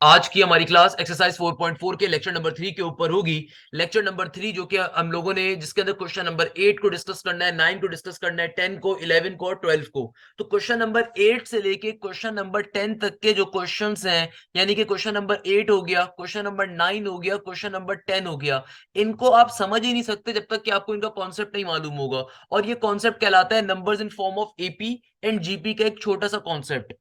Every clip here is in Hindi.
आज की हमारी क्लास एक्सरसाइज 4.4 के लेक्चर नंबर 3 के ऊपर होगी। लेक्चर नंबर 3 जो कि हम लोगों ने जिसके अंदर क्वेश्चन नंबर 8 को डिस्कस करना है, 9 को डिस्कस करना है, 10 को, 11 को और 12 को। तो क्वेश्चन नंबर 8 से लेके क्वेश्चन नंबर 10 तक के जो क्वेश्चंस हैं, यानी कि क्वेश्चन नंबर 8 हो गया, क्वेश्चन नंबर 9 हो गया, क्वेश्चन नंबर 10 हो गया, इनको आप समझ ही नहीं सकते जब तक कि आपको इनका कॉन्सेप्ट नहीं मालूम होगा। और ये कॉन्सेप्ट कहलाता है numbers in form of AP and GP का एक छोटा सा कॉन्सेप्ट।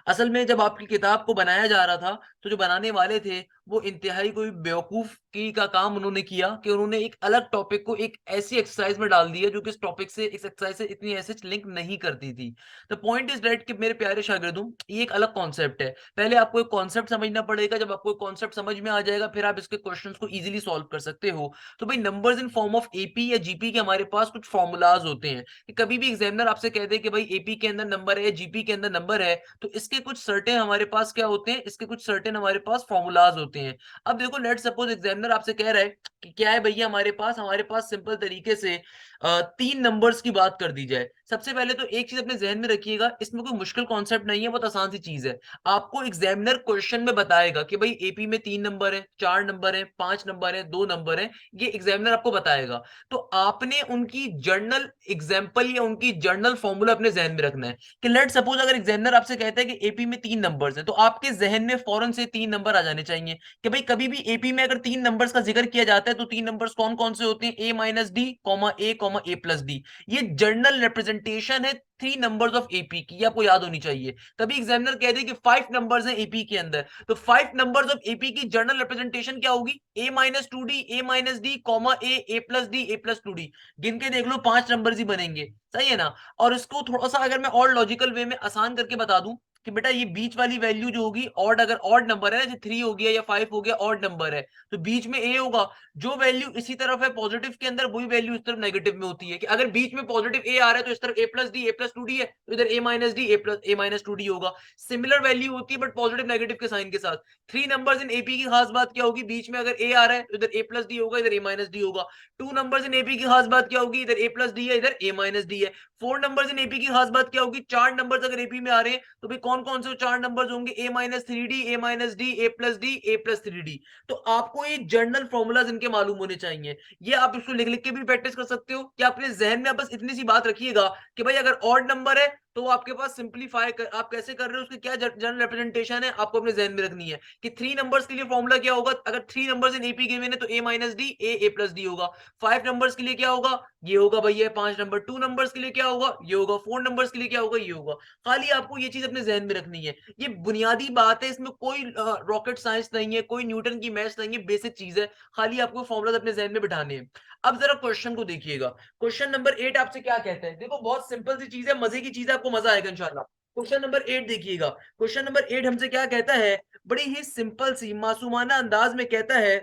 असल में जब आपकी किताब को बनाया जा रहा था, तो जो बनाने वाले थे वो इंतहाई कोई बेवकूफ की का काम उन्होंने किया कि उन्होंने एक अलग टॉपिक को एक ऐसी एक्सरसाइज में डाल दिया जो कि इस टॉपिक से, इस एक्सरसाइज से इतनी ऐसे लिंक नहीं करती थी। द पॉइंट इज दैट कि मेरे प्यारे शागिर्दों, ये एक अलग कॉन्सेप्ट है। पहले आपको एक कॉन्सेप्ट समझना पड़ेगा। जब आपको कॉन्सेप्ट समझ में आ जाएगा, फिर आप इसके क्वेश्चंस को इजीली सॉल्व कर सकते हो। तो भाई, numbers in form of AP या जीपी के हमारे पास कुछ फॉर्मूलाज होते हैं कि कभी भी एग्जामिनर आपसे कहते हैं कि भाई एपी के अंदर नंबर है, जीपी के अंदर नंबर है, तो इसके कुछ सर्टेन हमारे पास क्या होते हैं, इसके कुछ सर्टेन हमारे पास फॉर्मूलाज होते हैं। अब देखो, लेट सपोज एग्जामिनर आपसे कह रहा है कि क्या है भैया, हमारे पास सिंपल तरीके से तीन नंबर्स की बात कर दी जाए। सबसे पहले तो एक चीज अपने जहन में रखिएगा, इसमें कोई मुश्किल कॉन्सेप्ट नहीं है, बहुत आसान सी चीज है। आपको एग्जामिनर क्वेश्चन में बताएगा कि भाई एपी में 3 नंबर है, 4 नंबर है, 5 नंबर है, 2 नंबर है, ये एग्जामिनर आपको बताएगा। तो आपने उनकी जर्नल एग्जाम्पल या उनकी जर्नल फॉर्मूला अपने जहन में रखना है कि लेट सपोज अगर एग्जामिनर आपसे कहता है कि एपी में 3 नंबर्स है, तो आपके जहन में फौरन से 3 नंबर आ जाने चाहिए कि भाई कभी भी एपी में अगर 3 नंबर्स का जिक्र किया जाता है तो 3 नंबर्स कौन कौन से होते हैं, ए माइनस डी कॉमा ए कॉमा ए प्लस डी। ये जर्नल रिप्रेजेंटेशन है 3 नंबर्स ऑफ एपी की, ये आपको याद होनी चाहिए। कभी एग्जामिनर कह दे कि 5 नंबर्स हैं एपी के अंदर, तो 5 नंबर्स ऑफ एपी की जर्नल रिप्रेजेंटेशन क्या होगी, ए माइनस टू डी, ए माइनस डी कॉमा ए प्लस डी, ए प्लस टू डी। गिन के देख लो, 5 नंबर्स ही बनेंगे। सही है ना। और इसको थोड़ा सा अगर मैं और लॉजिकल वे में आसान करके बता दूं कि बेटा ये बीच वाली वैल्यू जो होगी ऑड, अगर ऑड नंबर है जैसे 3 हो गया या 5 हो गया, ऑड नंबर है, तो बीच में ए होगा। जो वैल्यू इसी तरफ है पॉजिटिव के अंदर, वही वैल्यू इस तरफ नेगेटिव में होती है कि अगर बीच में पॉजिटिव ए आ रहा है तो इस तरफ ए प्लस डी, ए प्लस टू डी है, तो इधर ए माइनस डी, ए प्लस ए माइनस टू डी होगा। सिमिलर वैल्यू होती है बट पॉजिटिव नेगेटिव के साइन के साथ। 3 नंबर्स इन एपी की खास बात क्या होगी, बीच में अगर ए आ रहा है तो इधर ए प्लस डी होगा, इधर ए माइनस डी होगा। 2 नंबर्स इन एपी की खास बात क्या होगी, इधर ए प्लस डी है, इधर ए माइनस डी है। 4 नंबर्स इन एपी की खास बात क्या होगी, 4 नंबर्स अगर एपी में आ रहे हैं तो भाई कौन कौन से 4 नंबर्स होंगे, ए माइनस थ्री डी, ए माइनस डी, ए प्लस डी, ए प्लस थ्री डी। तो आपको ये जर्नल फॉर्मूलाज इनके मालूम होने चाहिए। ये आप इसको लिख लिख के भी प्रैक्टिस कर सकते हो कि अपने जहन में बस इतनी सी बात रखिएगा कि भाई अगर ऑड नंबर है तो आपके पास सिंपलीफाई कर, आप कैसे कर रहे हो, उसकी क्या जनरल रिप्रेजेंटेशन है, आपको अपने जहन में रखनी है कि 3 नंबर्स के लिए फॉर्मूला क्या होगा। अगर 3 नंबर्स इन एपी गिवन है तो ए माइनस डी, ए प्लस डी होगा। 5 नंबर्स के लिए क्या होगा, ये होगा भैया 5 नंबर। 2 नंबर्स के लिए क्या होगा, ये होगा। 4 नंबर्स के लिए क्या होगा, ये होगा। खाली आपको ये चीज अपने जहन में रखनी है। ये बुनियादी बात है, इसमें कोई रॉकेट साइंस नहीं है, कोई न्यूटन की मैथ्स नहीं है, बेसिक चीज है। खाली आपको फॉर्मूला अपने जहन में बिठाने हैं। अब जरा क्वेश्चन को देखिएगा। क्वेश्चन नंबर 8 आपसे क्या कहता है, देखो बहुत सिंपल सी चीज है, मजे की चीज है, आपको मजा आएगा इंशाल्लाह। क्वेश्चन नंबर 8 देखिएगा। क्वेश्चन नंबर 8 हमसे क्या कहता है, बड़ी ही सिंपल सी मासूमाना अंदाज में कहता है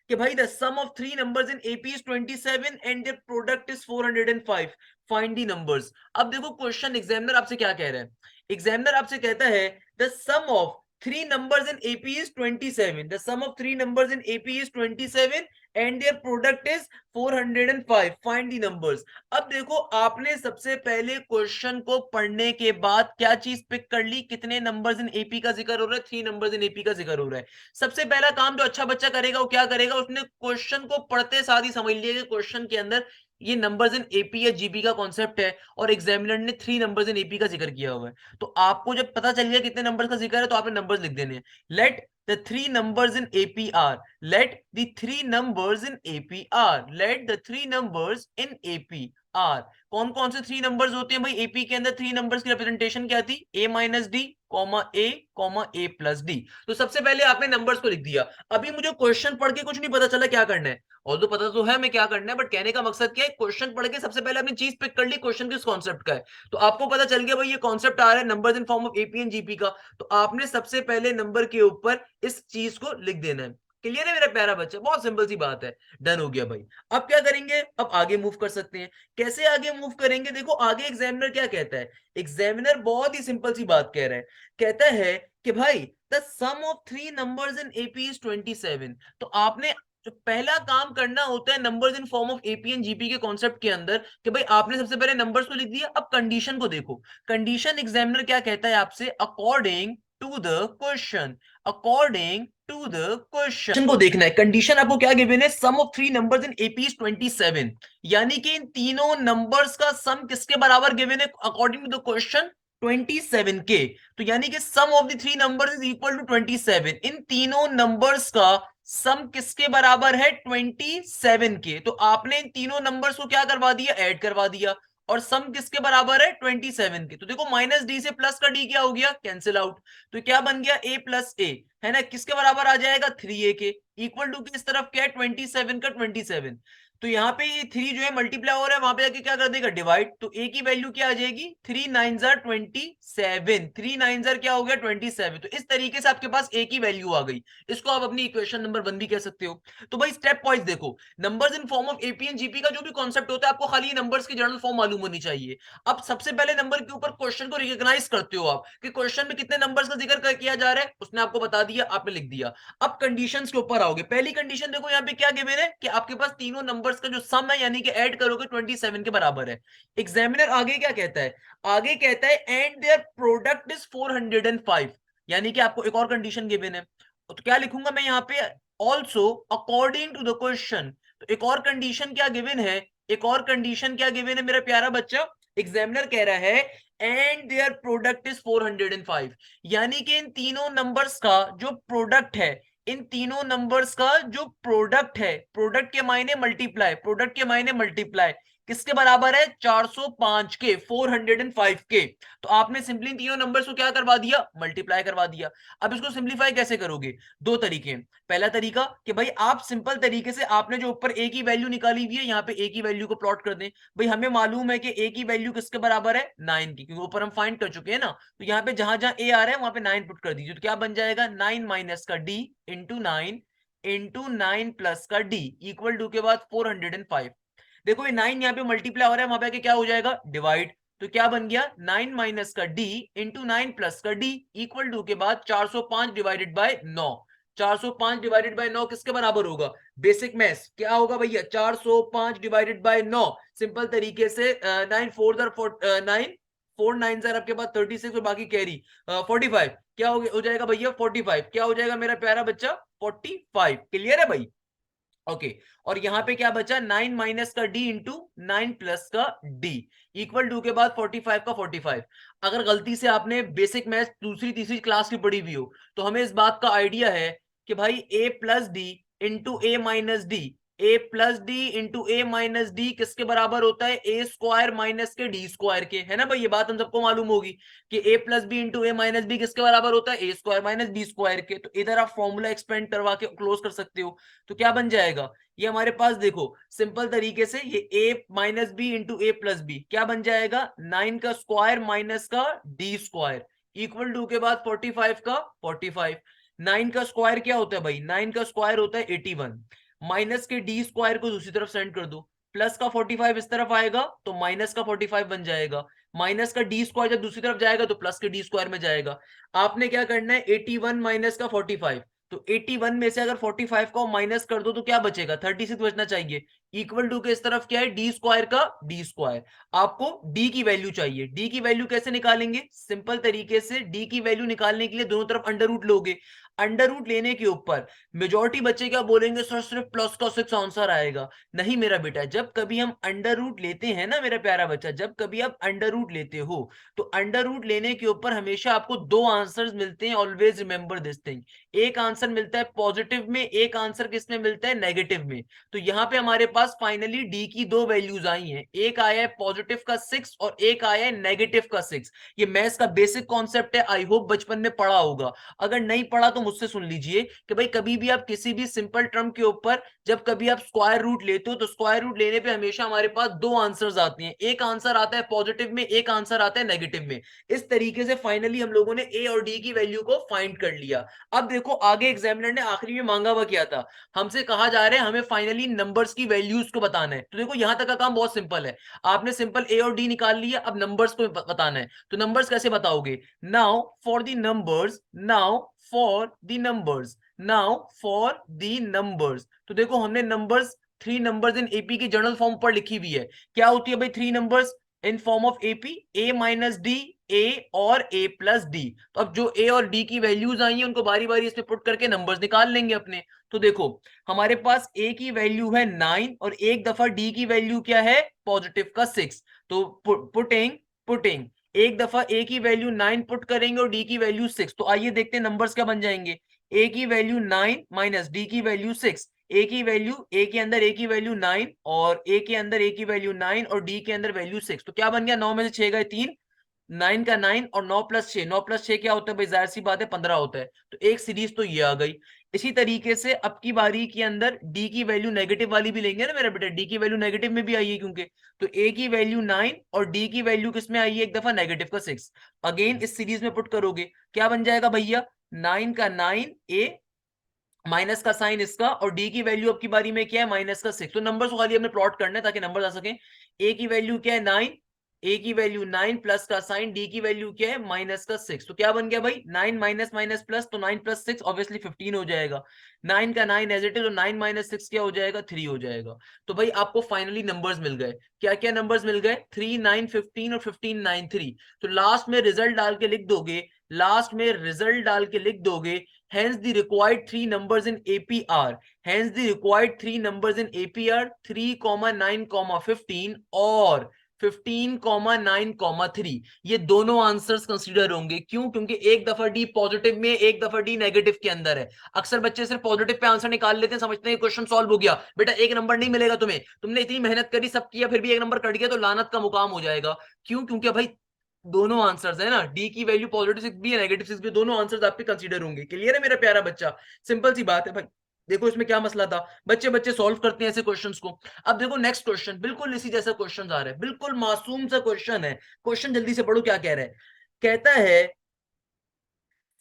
कि भाई the sum of three numbers in AP is 27 and the product is 405, find the numbers. अब देखो क्वेश्चन एग्जामिनर आपसे क्या कह रहा है, एग्जामिनर आपसे कहता है the sum of three numbers in AP is 27, the sum of three numbers in AP is 27 and their product is 405, find the numbers. अब देखो, आपने सबसे पहले क्वेश्चन को पढ़ने के बाद क्या चीज पिक कर ली, कितने नंबर्स इन एपी का जिक्र हो रहा है, 3 नंबर्स इन एपी का जिक्र हो रहा है। सबसे पहला काम जो अच्छा बच्चा करेगा वो क्या करेगा, उसने क्वेश्चन को पढ़ते साथ ही समझ लिया कि क्वेश्चन के अंदर ये नंबर्स इन एपी या जीपी का कॉन्सेप्ट है और एग्जामिनर ने 3 नंबर्स इन एपी का जिक्र किया हुआ है। तो आपको जब पता चल गया कितने नंबर्स का जिक्र है तो आपने नंबर्स लिख देने हैं। Let the three numbers in AP are, let the three numbers in AP are, let the three numbers in AP are. कौन कौन से 3 नंबर्स होते हैं भाई एपी के अंदर, 3 नंबर्स की रिप्रेजेंटेशन क्या थी, ए माइनस डी कॉमा ए प्लस डी। तो सबसे पहले आपने नंबर्स को लिख दिया। अभी मुझे क्वेश्चन पढ़ के कुछ नहीं पता चला क्या करना है, और तो पता तो है मैं क्या करना है, बट कहने का मकसद क्या है, क्वेश्चन पढ़ के सबसे पहले आपने चीज पिक कर ली, क्वेश्चन किस कॉन्सेप्ट का है। तो आपको पता चल गया भाई ये कॉन्सेप्ट आ रहा है numbers in form of AP and GP का, तो आपने सबसे पहले नंबर के ऊपर इस चीज को लिख देना है। क्लियर है मेरा प्यारा बच्चा, बहुत सिंपल सी बात है। डन हो गया भाई। अब क्या करेंगे, अब आगे मूव कर सकते हैं। कैसे आगे मूव करेंगे, देखो आगे एग्जामिनर क्या कहता है, एग्जामिनर बहुत ही सिंपल सी बात कह रहा है, कहता है कि भाई the sum of three numbers in AP is 27। तो आपने जो पहला काम करना होता है numbers in form of AP and GP के कॉन्सेप्ट के अंदर कि भाई आपने सबसे पहले नंबर्स को लिख दिया। अब कंडीशन को देखो, कंडीशन एग्जामिनर क्या कहता है आपसे, according to the question, according to the question को देखना है। कंडीशन आपको क्या गिवन है, sum of three numbers in AP is 27, यानी कि इन तीनों नंबर्स का सम किसके बराबर गिवन है अकॉर्डिंग टू द क्वेश्चन, 27 के। तो यानी कि sum of the three numbers is equal to 27, इन तीनों नंबर्स का सम किसके बराबर है, 27 के। तो आपने इन तीनों नंबर्स को क्या करवा दिया, ऐड करवा दिया, और सम किसके बराबर है, 27 के। तो देखो माइनस डी से प्लस का डी क्या हो गया, कैंसिल आउट। तो क्या बन गया, a प्लस ए, है ना, किसके बराबर आ जाएगा, 3a के। इक्वल टू किस तरफ क्या है, 27 का 27। तो यहाँ पे ये 3 जो है मल्टीप्लाई हो रहा है, वहां पे जाके क्या कर देगा, डिवाइड। तो a की वैल्यू क्या आ जाएगी, 3 9 27, 3 9 क्या हो गया, 27। तो इस तरीके से आपके पास a की वैल्यू आ गई। इसको आप अपनी इक्वेशन नंबर 1 भी कह सकते हो। तो भाई स्टेप वाइज देखो, numbers in form of AP and GP का जो भी कॉन्सेप्ट होता है, आपको खाली नंबर्स की जनरल फॉर्म मालूम होनी चाहिए। अब सबसे पहले नंबर के ऊपर क्वेश्चन को रिकॉग्नाइज करते हो आप कि क्वेश्चन में कितने नंबर्स का जिक्र किया जा रहा है, उसने आपको बता दिया, आपने लिख दिया। अब कंडीशंस के ऊपर आओगे। पहली कंडीशन देखो यहाँ पे क्या गिवन है कि आपके पास तीनों नंबर्स का जो सम है यानी कि ऐड करोगे 27 के बराबर है। एग्जामिनर आगे क्या कहता है, आगे कहता है एंड देयर प्रोडक्ट इज 405, यानी कि आपको एक और कंडीशन गिवन है। तो क्या लिखूंगा मैं यहाँ पे, also according to the question. तो एक और कंडीशन क्या गिवन है, एक और कंडीशन क्या गिवन है मेरा प्यारा बच्चा, एग्जामिनर कह रहा है एंड देयर प्रोडक्ट इज 405, यानी कि इन तीनों नंबर्स का जो प्रोडक्ट है, इन तीनों नंबर्स का जो प्रोडक्ट है, प्रोडक्ट के मायने मल्टीप्लाई, प्रोडक्ट के मायने मल्टीप्लाई, किसके बराबर है, 405 के, 405 के। तो आपने सिंपली तीनों नंबर्स को क्या करवा दिया, मल्टीप्लाई करवा दिया। अब इसको सिंप्लीफाई कैसे करोगे, दो तरीके। पहला तरीका कि भाई आप सिंपल तरीके से, आपने जो ऊपर ए की वैल्यू निकाली हुई है, यहाँ पे ए की वैल्यू को प्लॉट कर दें। भाई हमें मालूम है कि ए की वैल्यू किसके बराबर है, 9 की, क्योंकि ऊपर हम फाइंड कर चुके हैं ना। तो यहाँ पे जहां जहां ए आ रहा है वहां पे 9 पुट कर दीजिए। तो क्या बन जाएगा, 9 माइनस का डी इंटू 9 इंटू 9 प्लस का डी इक्वल टू के बाद 405। देखो ये 9 यहाँ पे मल्टीप्लाई हो रहा है, वहां पे आके क्या हो जाएगा, डिवाइड। तो क्या बन गया, 9 माइनस का डी इंटू 9 प्लस का डी इक्वल टू के बाद 405 डिवाइडेड बाय 9। 405 डिवाइडेड बाय 9 किसके बराबर होगा, बेसिक मैथ्स क्या होगा भैया, 405 डिवाइडेड बाय 9, सिंपल तरीके से 9 4 9 आपके पास 36 और बाकी कैरी 45, क्या हो जाएगा भैया 45, क्या हो जाएगा मेरा प्यारा बच्चा 45। क्लियर है भाई, ओके। और यहां पे क्या बचा, 9 माइनस का डी इंटू 9 प्लस का डी इक्वल टू के बाद 45 का 45। अगर गलती से आपने बेसिक मैथ्स दूसरी तीसरी क्लास की पढ़ी हुई हो तो हमें इस बात का आइडिया है कि भाई ए प्लस डी इंटू ए माइनस डी, ए प्लस डी इंटू ए माइनस डी किसके बराबर होता है, ए स्क्वायर माइनस के डी स्क्वायर के, है ना भाई। ये बात हम सबको मालूम होगी कि ए प्लस बी इंटू ए माइनस बी किसके बराबर होता है, ए स्क्वायर माइनस बी स्क्वायर के। तो इधर आप फॉर्मूला एक्सपेंड करवा के क्लोज कर सकते हो। तो क्या बन जाएगा, ये हमारे पास देखो सिंपल तरीके से ये a minus b into a plus b क्या बन जाएगा, 9 का स्क्वायर माइनस का डी स्क्वायर इक्वल टू के बाद 45 का 45। 9 का स्क्वायर क्या होता है भाई, 9 का स्क्वायर होता है 81, माइनस के डी स्क्वायर को दूसरी तरफ सेंड कर दो, प्लस का 45 इस तरफ आएगा तो माइनस का 45 बन जाएगा। माइनस का डी स्क्वायर जब दूसरी तरफ जाएगा तो प्लस के डी स्क्वायर में जाएगा। आपने क्या करना है, 81 माइनस का 45, तो 81 में से अगर 45 को माइनस कर दो तो क्या बचेगा, 36 बचना चाहिए। इक्वल टू के इस तरफ क्या है, डी स्क्वायर का डी स्क्वायर। आपको डी की वैल्यू चाहिए, डी की वैल्यू कैसे निकालेंगे, सिंपल तरीके से डी की वैल्यू निकालने के लिए दोनों तरफ अंडर रूट लोगे। अंडर रूट लेने के ऊपर मेजॉरिटी बच्चे क्या बोलेंगे, सर सिर्फ प्लस का 6 आंसर आएगा। नहीं मेरा बेटा, जब कभी हम अंडर रूट लेते हैं ना मेरा प्यारा बच्चा, जब कभी आप अंडर रूट लेते हो तो अंडर रूट लेने के ऊपर हमेशा आपको दो आंसर्स मिलते हैं, ऑलवेज रिमेंबर दिस थिंग। एक आंसर मिलता है पॉजिटिव में, एक आंसर किसमें मिलता है, नेगेटिव में। तो यहाँ पे हमारे पास फाइनली डी की दो वैल्यूज आई हैं, एक आया है पॉजिटिव का 6 और एक आया है नेगेटिव का 6। ये मैथ्स का बेसिक कॉन्सेप्ट है, आई होप बचपन में पढ़ा होगा। अगर नहीं पढ़ा तो मुझसे सुन लीजिए कि भाई कभी भी आप किसी भी सिंपल टर्म के ऊपर जब कभी आप स्क्वायर रूट लेते हो तो स्क्वायर रूट लेने पे हमेशा हमारे पास दो आंसर्स आते हैं, एक आंसर आता है पॉजिटिव में, एक आंसर आता है नेगेटिव में। इस तरीके से फाइनली हम लोगों ने ए और डी की वैल्यू को फाइंड कर लिया। अब देखो आगे एग्जामिनर ने आखिरी में मांगा हुआ क्या था, हमसे कहा जा रहा है हमें फाइनली नंबर्स की वैल्यूज को बताना है। तो देखो यहां तक का काम बहुत सिंपल है, आपने सिंपल ए और डी निकाल लिया, अब नंबर्स को बताना है। तो नंबर्स कैसे बताओगे, now for the numbers, now for the numbers, now for the numbers. तो देखो हमने नंबर्स, 3 नंबर्स इन एपी की जनरल फॉर्म पर लिखी हुई है। क्या होती है भाई 3 numbers in form of AP, a minus d, a और ए प्लस डी। तो अब जो ए और डी की वैल्यूज आई है उनको बारी बारी इसमें पुट करके नंबर्स निकाल लेंगे अपने। तो देखो हमारे पास ए की वैल्यू है 9 और एक दफा डी की वैल्यू क्या है पॉजिटिव का 6। तो पुटिंग पुटिंग एक दफा ए की वैल्यू 9 पुट करेंगे और डी की वैल्यू 6। तो आइए देखते हैं नंबर्स क्या बन जाएंगे। ए की वैल्यू 9 माइनस डी की वैल्यू 6। ए की वैल्यू ए के अंदर ए की वैल्यू 9 और ए के अंदर ए की वैल्यू 9 और डी के अंदर वैल्यू 6। तो क्या बन गया 9 में से 6 गए 3, 9 का 9 और 9 प्लस 6, 9 प्लस 6 क्या होता है भाई जाहिर सी बात है 15 होता है। तो एक सीरीज तो ये आ गई। इसी तरीके से अब की बारी के अंदर डी की वैल्यू नेगेटिव वाली भी लेंगे ना मेरा बेटा, डी की वैल्यू नेगेटिव में भी आई है क्योंकि। तो ए की वैल्यू 9 और डी की वैल्यू किस में आई है एक दफा नेगेटिव का 6। अगेन इस सीरीज में पुट करोगे क्या बन जाएगा भैया 9 का 9 ए माइनस का साइन इसका और डी की वैल्यू अब की बारी में क्या है माइनस का 6। तो नंबर्स को खाली हमने प्लॉट करना है ताकि नंबर आ सके। ए की वैल्यू क्या है 9, ए की वैल्यू 9 प्लस का साइन डी की वैल्यू क्या है माइनस का 6। तो क्या बन गया भाई 9 माइनस माइनस प्लस, तो 9 प्लस 6 ऑब्वियसली 15 हो जाएगा। 9 का 9 एज इट इज, तो 9 माइनस 6 क्या हो जाएगा 3 हो जाएगा। तो भाई आपको फाइनली नंबर्स मिल गए। क्या क्या नंबर्स मिल गए 3 9 15 और 15 9 3। तो लास्ट में रिजल्ट डाल के लिख दोगे, लास्ट में रिजल्ट डाल के लिख दोगे hence the required three numbers in APR, hence the required three numbers in APR 3, 9, 15 और 15, 9, 3। ये दोनों आंसर्स कंसीडर होंगे। क्यों? क्योंकि एक दफा डी पॉजिटिव में, एक दफा डी नेगेटिव के अंदर है। अक्सर बच्चे सिर्फ पॉजिटिव पे आंसर निकाल लेते हैं, समझते हैं क्वेश्चन सॉल्व हो गया। बेटा एक नंबर नहीं मिलेगा तुम्हें, तुमने इतनी मेहनत करी सब किया फिर भी एक नंबर कट गया तो लानत का मुकाम हो जाएगा। क्यों? क्योंकि भाई दोनों आंसर्स है ना, डी की वैल्यू पॉजिटिव 6 भी है नेगेटिव 6 भी, दोनों आंसर्स आपके कंसीडर होंगे। क्लियर है मेरा प्यारा बच्चा? सिंपल सी बात है भाई। देखो इसमें क्या मसला था, बच्चे बच्चे सॉल्व करते हैं ऐसे क्वेश्चंस को। अब देखो नेक्स्ट क्वेश्चन बिल्कुल इसी जैसा क्वेश्चन आ रहा है, बिल्कुल मासूम सा क्वेश्चन है। क्वेश्चन जल्दी से पढ़ो क्या कह रहा है। कहता है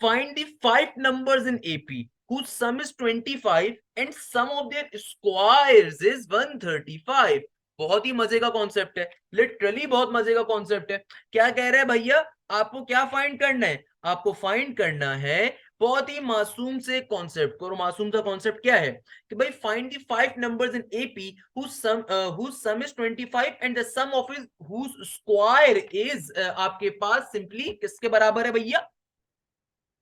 find the five numbers in AP whose sum is 25 and sum of their squares is 135। बहुत ही मजे का कॉन्सेप्ट है, लिटरली बहुत मजे का कॉन्सेप्ट है। क्या कह रहा है भैया, आपको क्या फाइंड करना है, आपको फाइंड करना है बहुत ही मासूम से कॉन्सेप्ट को। और मासूम सा कॉन्सेप्ट क्या है कि भाई find the five numbers in AP whose sum is 25 and the sum of whose square is आपके पास सिंपली किसके बराबर है भैया।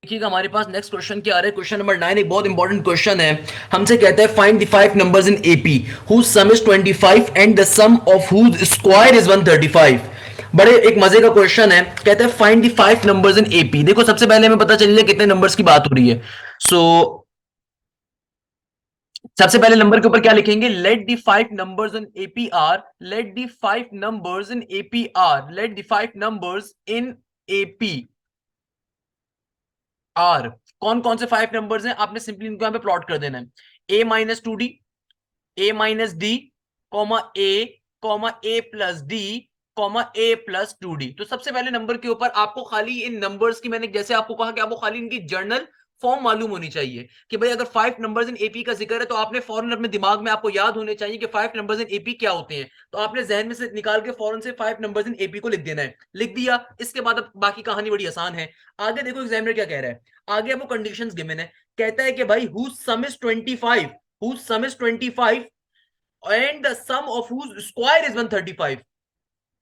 देखिएगा हमारे पास नेक्स्ट क्वेश्चन क्या आ रहा है, क्वेश्चन नंबर 9 एक बहुत इंपॉर्टेंट क्वेश्चन है। हमसे कहता है find the five numbers in AP whose sum is 25 and the sum of whose square is 135। बड़े एक मजे का क्वेश्चन है। कहता है find the five numbers in AP. देखो सबसे पहले हमें पता चल जाए कितने नंबर्स की बात हो रही है। सबसे पहले नंबर के ऊपर क्या लिखेंगे, let the five numbers in AP are, let the five numbers in AP are, let the five numbers in AP are. कौन कौन से फाइव नंबर्स हैं, आपने सिंपली इनको यहां पे प्लॉट कर देना है। ए माइनस टू डी, ए माइनस डी, कॉमा ए प्लस डी, कॉमा ए प्लस टू डी। तो सबसे पहले नंबर के ऊपर आपको खाली इन नंबर्स की, मैंने जैसे आपको कहा कि आपको खाली इनकी जर्नल फॉर्म मालूम होनी चाहिए कि भाई अगर फाइव नंबर्स इन एपी का जिक्र है तो आपने फौरन अपने दिमाग में आपको याद होने चाहिए कि फाइव नंबर्स इन एपी क्या होते हैं। तो आपने जहन में से निकाल के फौरन से फाइव नंबर्स इन एपी को लिख देना है। लिख दिया, इसके बाद अब बाकी कहानी बड़ी आसान है। आगे देखो एग्जामिनर क्या कह रहा है, आगे आपको कंडीशंस गिवन है। कहता है कि भाई whose sum is 25, whose sum is 25 and the sum of whose square is 135।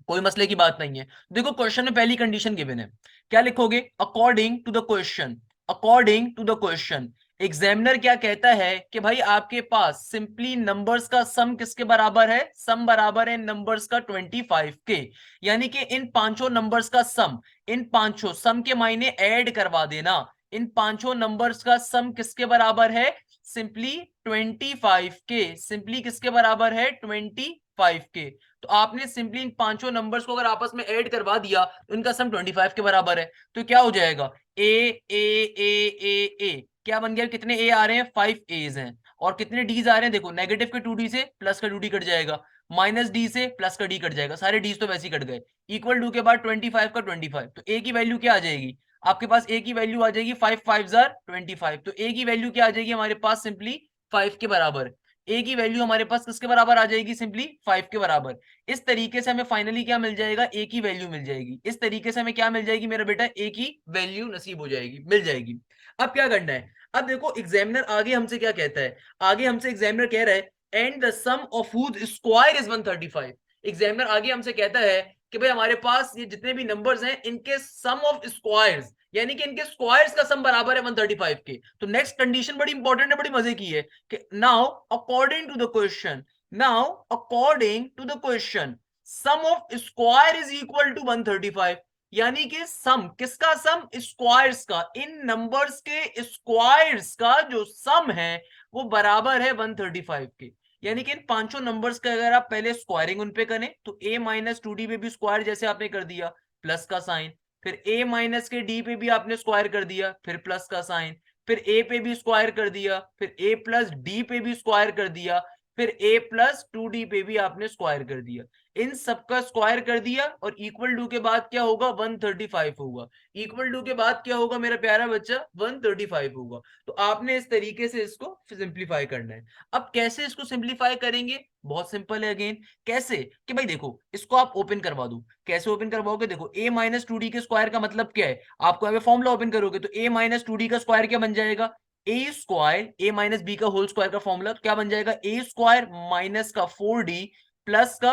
कोई मसले की बात नहीं है। देखो क्वेश्चन में पहली कंडीशन गिवन है, क्या लिखोगे, according to the question, according to the question. Examiner क्या कहता है कि भाई आपके पास सिंपली नंबर्स का सम किसके बराबर है, सम बराबर है नंबर्स का 25 के। यानी कि इन पांचों नंबर्स का सम, इन पांचों सम के मायने ऐड करवा देना। इन पांचों नंबर्स का सम किसके बराबर है, सिंपली 25 के। सिंपली किसके बराबर है 25 के। तो आपने सिंपली इन पांचों नंबर्स को अगर आपस में ऐड करवा दिया तो इनका सम 25 के बराबर है। तो क्या हो जाएगा, ए ए ए ए ए क्या बन गया, कितने ए आ रहे हैं 5 एज हैं। और कितने डीज आ रहे हैं, देखो नेगेटिव के 2d से प्लस का 2d कट जाएगा, माइनस डी से प्लस का डी कट जाएगा, सारे डीज तो वैसे ही कट गए। इक्वल टू के बाद 25 का 25, तो ए की वैल्यू क्या आ जाएगी आपके पास, ए की वैल्यू आ जाएगी 5 5 25। तो ए की वैल्यू क्या आ जाएगी हमारे पास, सिंपली 5 के बराबर। ए की वैल्यू हमारे पास किसके बराबर आ जाएगी, सिंपली 5 के बराबर। इस तरीके से हमें फाइनली क्या मिल जाएगा, ए की वैल्यू मिल जाएगी। इस तरीके से हमें क्या मिल जाएगी मेरा बेटा, ए की वैल्यू नसीब हो जाएगी, मिल जाएगी। अब क्या करना है, अब देखो एग्जामिनर आगे हमसे क्या कहता है, आगे हमसे एग्जामिनर कह रहा है and the sum of whose square is 135। Examiner आगे हमसे कहता है कि भाई हमारे पास ये जितने भी नंबर्स हैं इनके सम ऑफ स्क्वायर्स, यानी कि इनके स्क्वायर्स का सम बराबर है 135 के। तो नेक्स्ट कंडीशन बड़ी इंपॉर्टेंट है, बड़ी मजे की है कि now according to the question, now according to the question sum of square is equal to 135, यानी कि सम किसका, सम स्क्वायर्स का, इन नंबर्स के स्क्वायर्स का जो सम है वो बराबर है 135 के। यानी कि इन पांचों नंबर्स का अगर आप पहले स्क्वायरिंग उन पे करें तो a माइनस टू डी पे भी स्क्वायर जैसे आपने कर दिया प्लस का साइन, फिर a माइनस के डी पे भी आपने स्क्वायर कर दिया फिर प्लस का साइन, फिर a पे भी स्क्वायर कर दिया, फिर a प्लस डी पे भी स्क्वायर कर दिया, फिर a प्लस टू डी पे भी आपने स्क्वायर कर दिया। इन सबका स्क्वायर कर दिया और इक्वल टू के बाद क्या होगा, 135 होगा। इक्वल टू के बाद क्या होगा मेरा प्यारा बच्चा, 135 होगा। तो आपने इस तरीके से इसको सिंप्लीफाई करना है। अब कैसे इसको सिंप्लीफाई करेंगे, बहुत सिंपल है अगेन। कैसे कि भाई देखो इसको आप ओपन करवा दो, कैसे ओपन करवाओगे, देखो a माइनस टू डी के स्क्वायर का मतलब क्या है, आपको यहाँ पे फॉर्मूला ओपन करोगे तो a माइनस टू डी का स्क्वायर क्या बन जाएगा, ए स्क्वायर, ए माइनस बी का होल स्क्वायर का फॉर्मूला, तो क्या बन जाएगा, ए स्क्वायर माइनस का 4d प्लस का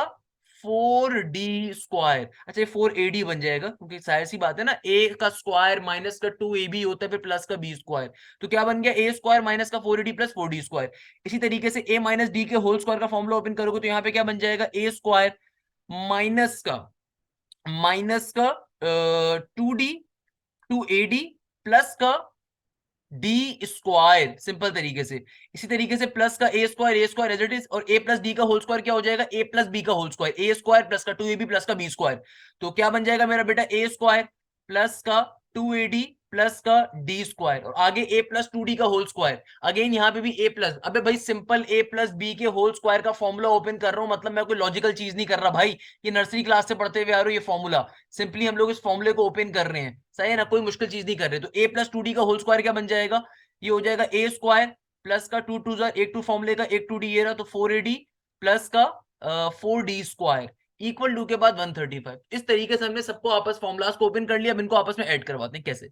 4d स्क्वायर। अच्छा 4ad बन जाएगा क्योंकि जाहिर सी बात है ना, a का स्क्वायर माइनस का 2ab होता है फिर प्लस का b स्क्वायर, तो क्या बन गया, a स्क्वायर माइनस का 4ad प्लस 4d स्क्वायर। इसी तरीके से a माइनस डी के होल स्क्वायर का फॉर्मूला ओपन करोगे तो यहाँ पे क्या बन जाएगा, a स्क्वायर माइनस का 2d प्लस का डी स्क्वायर, सिंपल तरीके से। इसी तरीके से प्लस का ए स्क्वायर एज इट इज, और ए प्लस डी का होल स्क्वायर क्या हो जाएगा, ए प्लस बी का होल स्क्वायर, ए स्क्वायर प्लस का 2ab प्लस का बी स्क्वायर। तो क्या बन जाएगा मेरा बेटा, ए स्क्वायर प्लस का 2ad प्लस का डी स्क्वायर, और आगे ए प्लस 2d का होल स्क्वायर। अगेन यहाँ पे भी ए प्लस, अबे भाई सिंपल ए प्लस बी के होल स्क्वायर का फॉर्मूला ओपन कर रहा हूं, मतलब मैं कोई लॉजिकल चीज नहीं कर रहा भाई, ये नर्सरी क्लास से पढ़ते हुए आ रहा हूं ये फॉर्मूला। सिंपली हम लोग इस फॉर्मूले को ओपन कर रहे हैं, सही है ना, कोई मुश्किल चीज नहीं कर रहे। तो ए प्लस 2d का होल स्क्वायर क्या बन जाएगा, ये हो जाएगा ए स्क्वायर प्लस का टू टू एक टू फॉर्मूले का एक 2d ये रहा, तो 4ad प्लस का 4d स्क्वायर इक्वल टू के बाद 135। इस तरीके से हमने सबको आपस फॉर्मुलास को ओपन कर लिया। अब इनको आपस में ऐड करवाते हैं कैसे,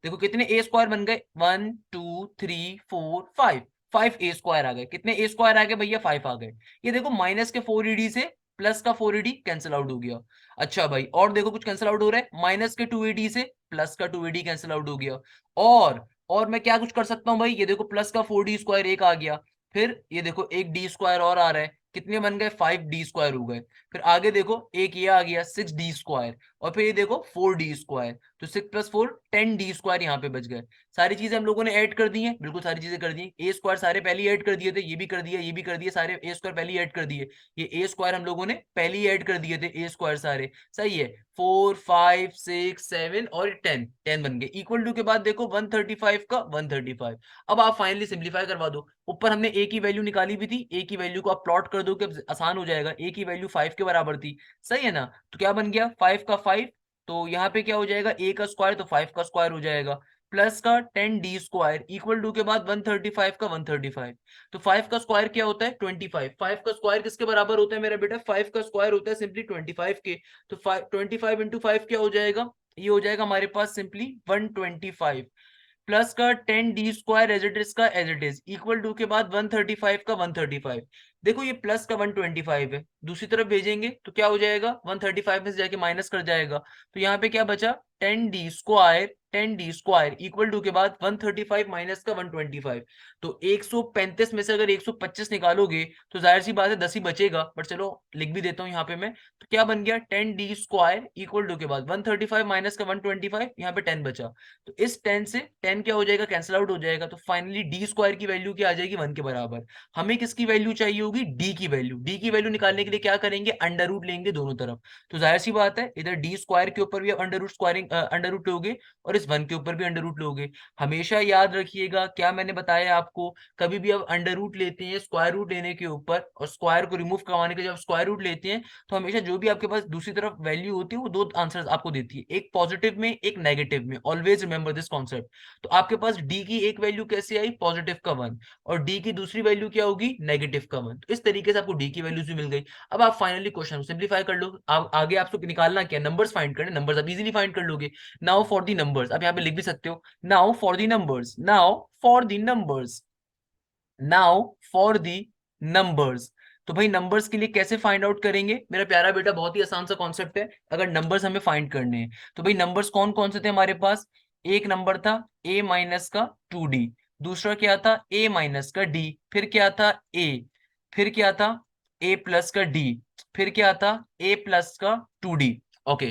देखो कितने ए स्क्वायर बन गए, 1 2 3 4 5, 5 ए स्क्वायर आ गए। कितने ए स्क्वायर आ गए भैया, 5 आ गए। ये देखो माइनस के 4ad से प्लस का 4ad कैंसिल आउट हो गया। अच्छा भाई और देखो कुछ कैंसिल आउट हो रहा है, माइनस के 2ad से प्लस का 2ad कैंसिल आउट हो गया। और मैं क्या कुछ कर सकता हूँ भाई, ये देखो प्लस का 4d स्क्वायर एक आ गया, फिर ये देखो एक डी स्क्वायर और आ रहा है, कितने बन गए, 5d स्क्वायर हो गए। फिर आगे देखो एक ये आ गया 6d स्क्वायर, और फिर ये देखो 4d स्क्वायर, तो 6 प्लस 4 10d स्क्वायर यहाँ पे बच गए। सारी चीजें हम लोगों ने ऐड कर दी हैं, बिल्कुल सारी चीजें कर दी। ए स्क्वायर सारे पहले ऐड कर दिए थे, ये भी कर दिया, ये भी कर दिए, सारे ए स्क्वायर पहले ऐड कर दिए। ये ए स्क्वायर हम लोगों ने पहले ही ऐड कर दिए थे, ए स्क्वायर सारे, सही है। 4 5 6 7 और 10 10 बन गए। इक्वल टू के बाद देखो 135 का 135। अब आप फाइनली सिंप्लीफाई करवा दो। ऊपर हमने ए की वैल्यू निकाली भी थी, ए की वैल्यू को आप प्लॉट कर दो कि आसान हो जाएगा। ए की वैल्यू 5 के बराबर थी, सही है ना, तो क्या बन गया 5 का 5, तो यहाँ पे क्या हो जाएगा, ए का स्क्वायर तो 5 का स्क्वायर हो जाएगा, प्लस का 10d स्क्वायर इक्वल टू के बाद 135 का 135। तो 5 का स्क्वायर क्या होता है, 25। 5 का स्क्वायर किसके बराबर होता है मेरा बेटा, 5 का स्क्वायर होता है सिंपली 25 के। तो 25 इंटू 5 क्या हो जाएगा, ये हो जाएगा हमारे पास सिंपली 125 प्लस का 10d square as it is का as it is equal to के बाद 135 का 135। देखो ये प्लस का 125 है, दूसरी तरफ भेजेंगे तो क्या हो जाएगा, 135 में से जाके माइनस कर जाएगा, तो यहाँ पे क्या बचा 10d स्क्वायर इक्वल टू के बाद 135 माइनस का 125। तो 135 में से अगर 125 निकालोगे तो जाहिर सी बात है 10 ही बचेगा, बट चलो लिख भी देता हूँ यहाँ पे मैं। तो क्या बन गया 10d स्क्वायर इक्वल टू के बाद 135 माइनस का 125, यहाँ पे 10 बचा, तो इस 10 से 10 क्या हो जाएगा, कैंसिल आउट हो जाएगा। तो फाइनली डी स्क्वायर की वैल्यू क्या आ जाएगी, 1 के बराबर। हमें किसकी वैल्यू चाहिए होगी, डी की वैल्यू। डी की वैल्यू निकालने के लिए क्या करेंगे, अंडर रूट लेंगे दोनों तरफ। तो जाहिर सी बात है इधर डी स्क्वायर के ऊपर भी under root squaring under root लोगे, और इस 1 के ऊपर भी अंडर रूट लोगे। हमेशा याद रखिएगा क्या मैंने बताया आपको, कभी भी आप अंडर रूट लेते हैं स्क्वायर रूट लेने के ऊपर, और स्क्वायर को रिमूव करवाने के जब स्क्वायर रूट लेते हैं, तो हमेशा जो भी आपके पास दूसरी तरफ वैल्यू होती है वो दो आंसर आपको देती है, एक पॉजिटिव में एक नेगेटिव में। Always remember this concept. तो आपके पास डी की एक वैल्यू कैसे आई, पॉजिटिव का 1, और डी की दूसरी वैल्यू क्या होगी, नेगेटिव का 1। तो इस तरीके से आपको डी की वैल्यूज भी मिल गई। अब आप फाइनली क्वेश्चन सिंप्लीफाई कर लो। आगे आपको निकालना क्या, नंबर्स फाइंड करने, नंबर्स आप इजीली फाइंड कर लोगे। नाउ फॉर द नंबर्स, आप यहाँ पे लिख भी सकते हो, now for the numbers, now for the numbers, now for the numbers. तो भाई नंबर्स के लिए कैसे फाइंड आउट करेंगे मेरा प्यारा बेटा? बहुत ही आसान सा कॉन्सेप्ट है। अगर नंबर्स हमें फाइंड करने हैं तो भाई नंबर्स कौन कौन से थे हमारे पास? एक नंबर था a माइनस का 2d, दूसरा क्या था a माइनस का d, फिर क्या था a, फिर क्या था a प्लस का d, फिर क्या था a प्लस का 2d। ओके,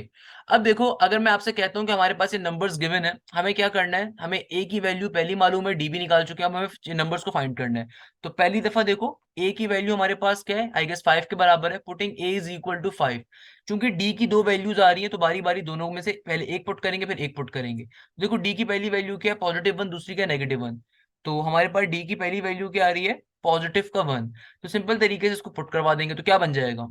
अब देखो अगर मैं आपसे कहता हूं कि हमारे पास ये नंबर्स गिवन है, हमें क्या करना है? हमें a की वैल्यू पहली मालूम है, d भी निकाल चुके हैं, अब हमें नंबर्स को फाइंड करना है। तो पहली दफा देखो a की वैल्यू हमारे पास क्या है? आई गेस 5 के बराबर है। Putting a is equal to 5। चूंकि d की दो वैल्यूज आ रही है तो बारी बारी दोनों में से पहले एक पुट करेंगे फिर एक पुट करेंगे। देखो d की पहली वैल्यू क्या है? +1, दूसरी क्या है? -1। तो हमारे पास d की पहली वैल्यू क्या आ रही है? +1। तो सिंपल तरीके से इसको पुट करवा देंगे तो क्या बन जाएगा?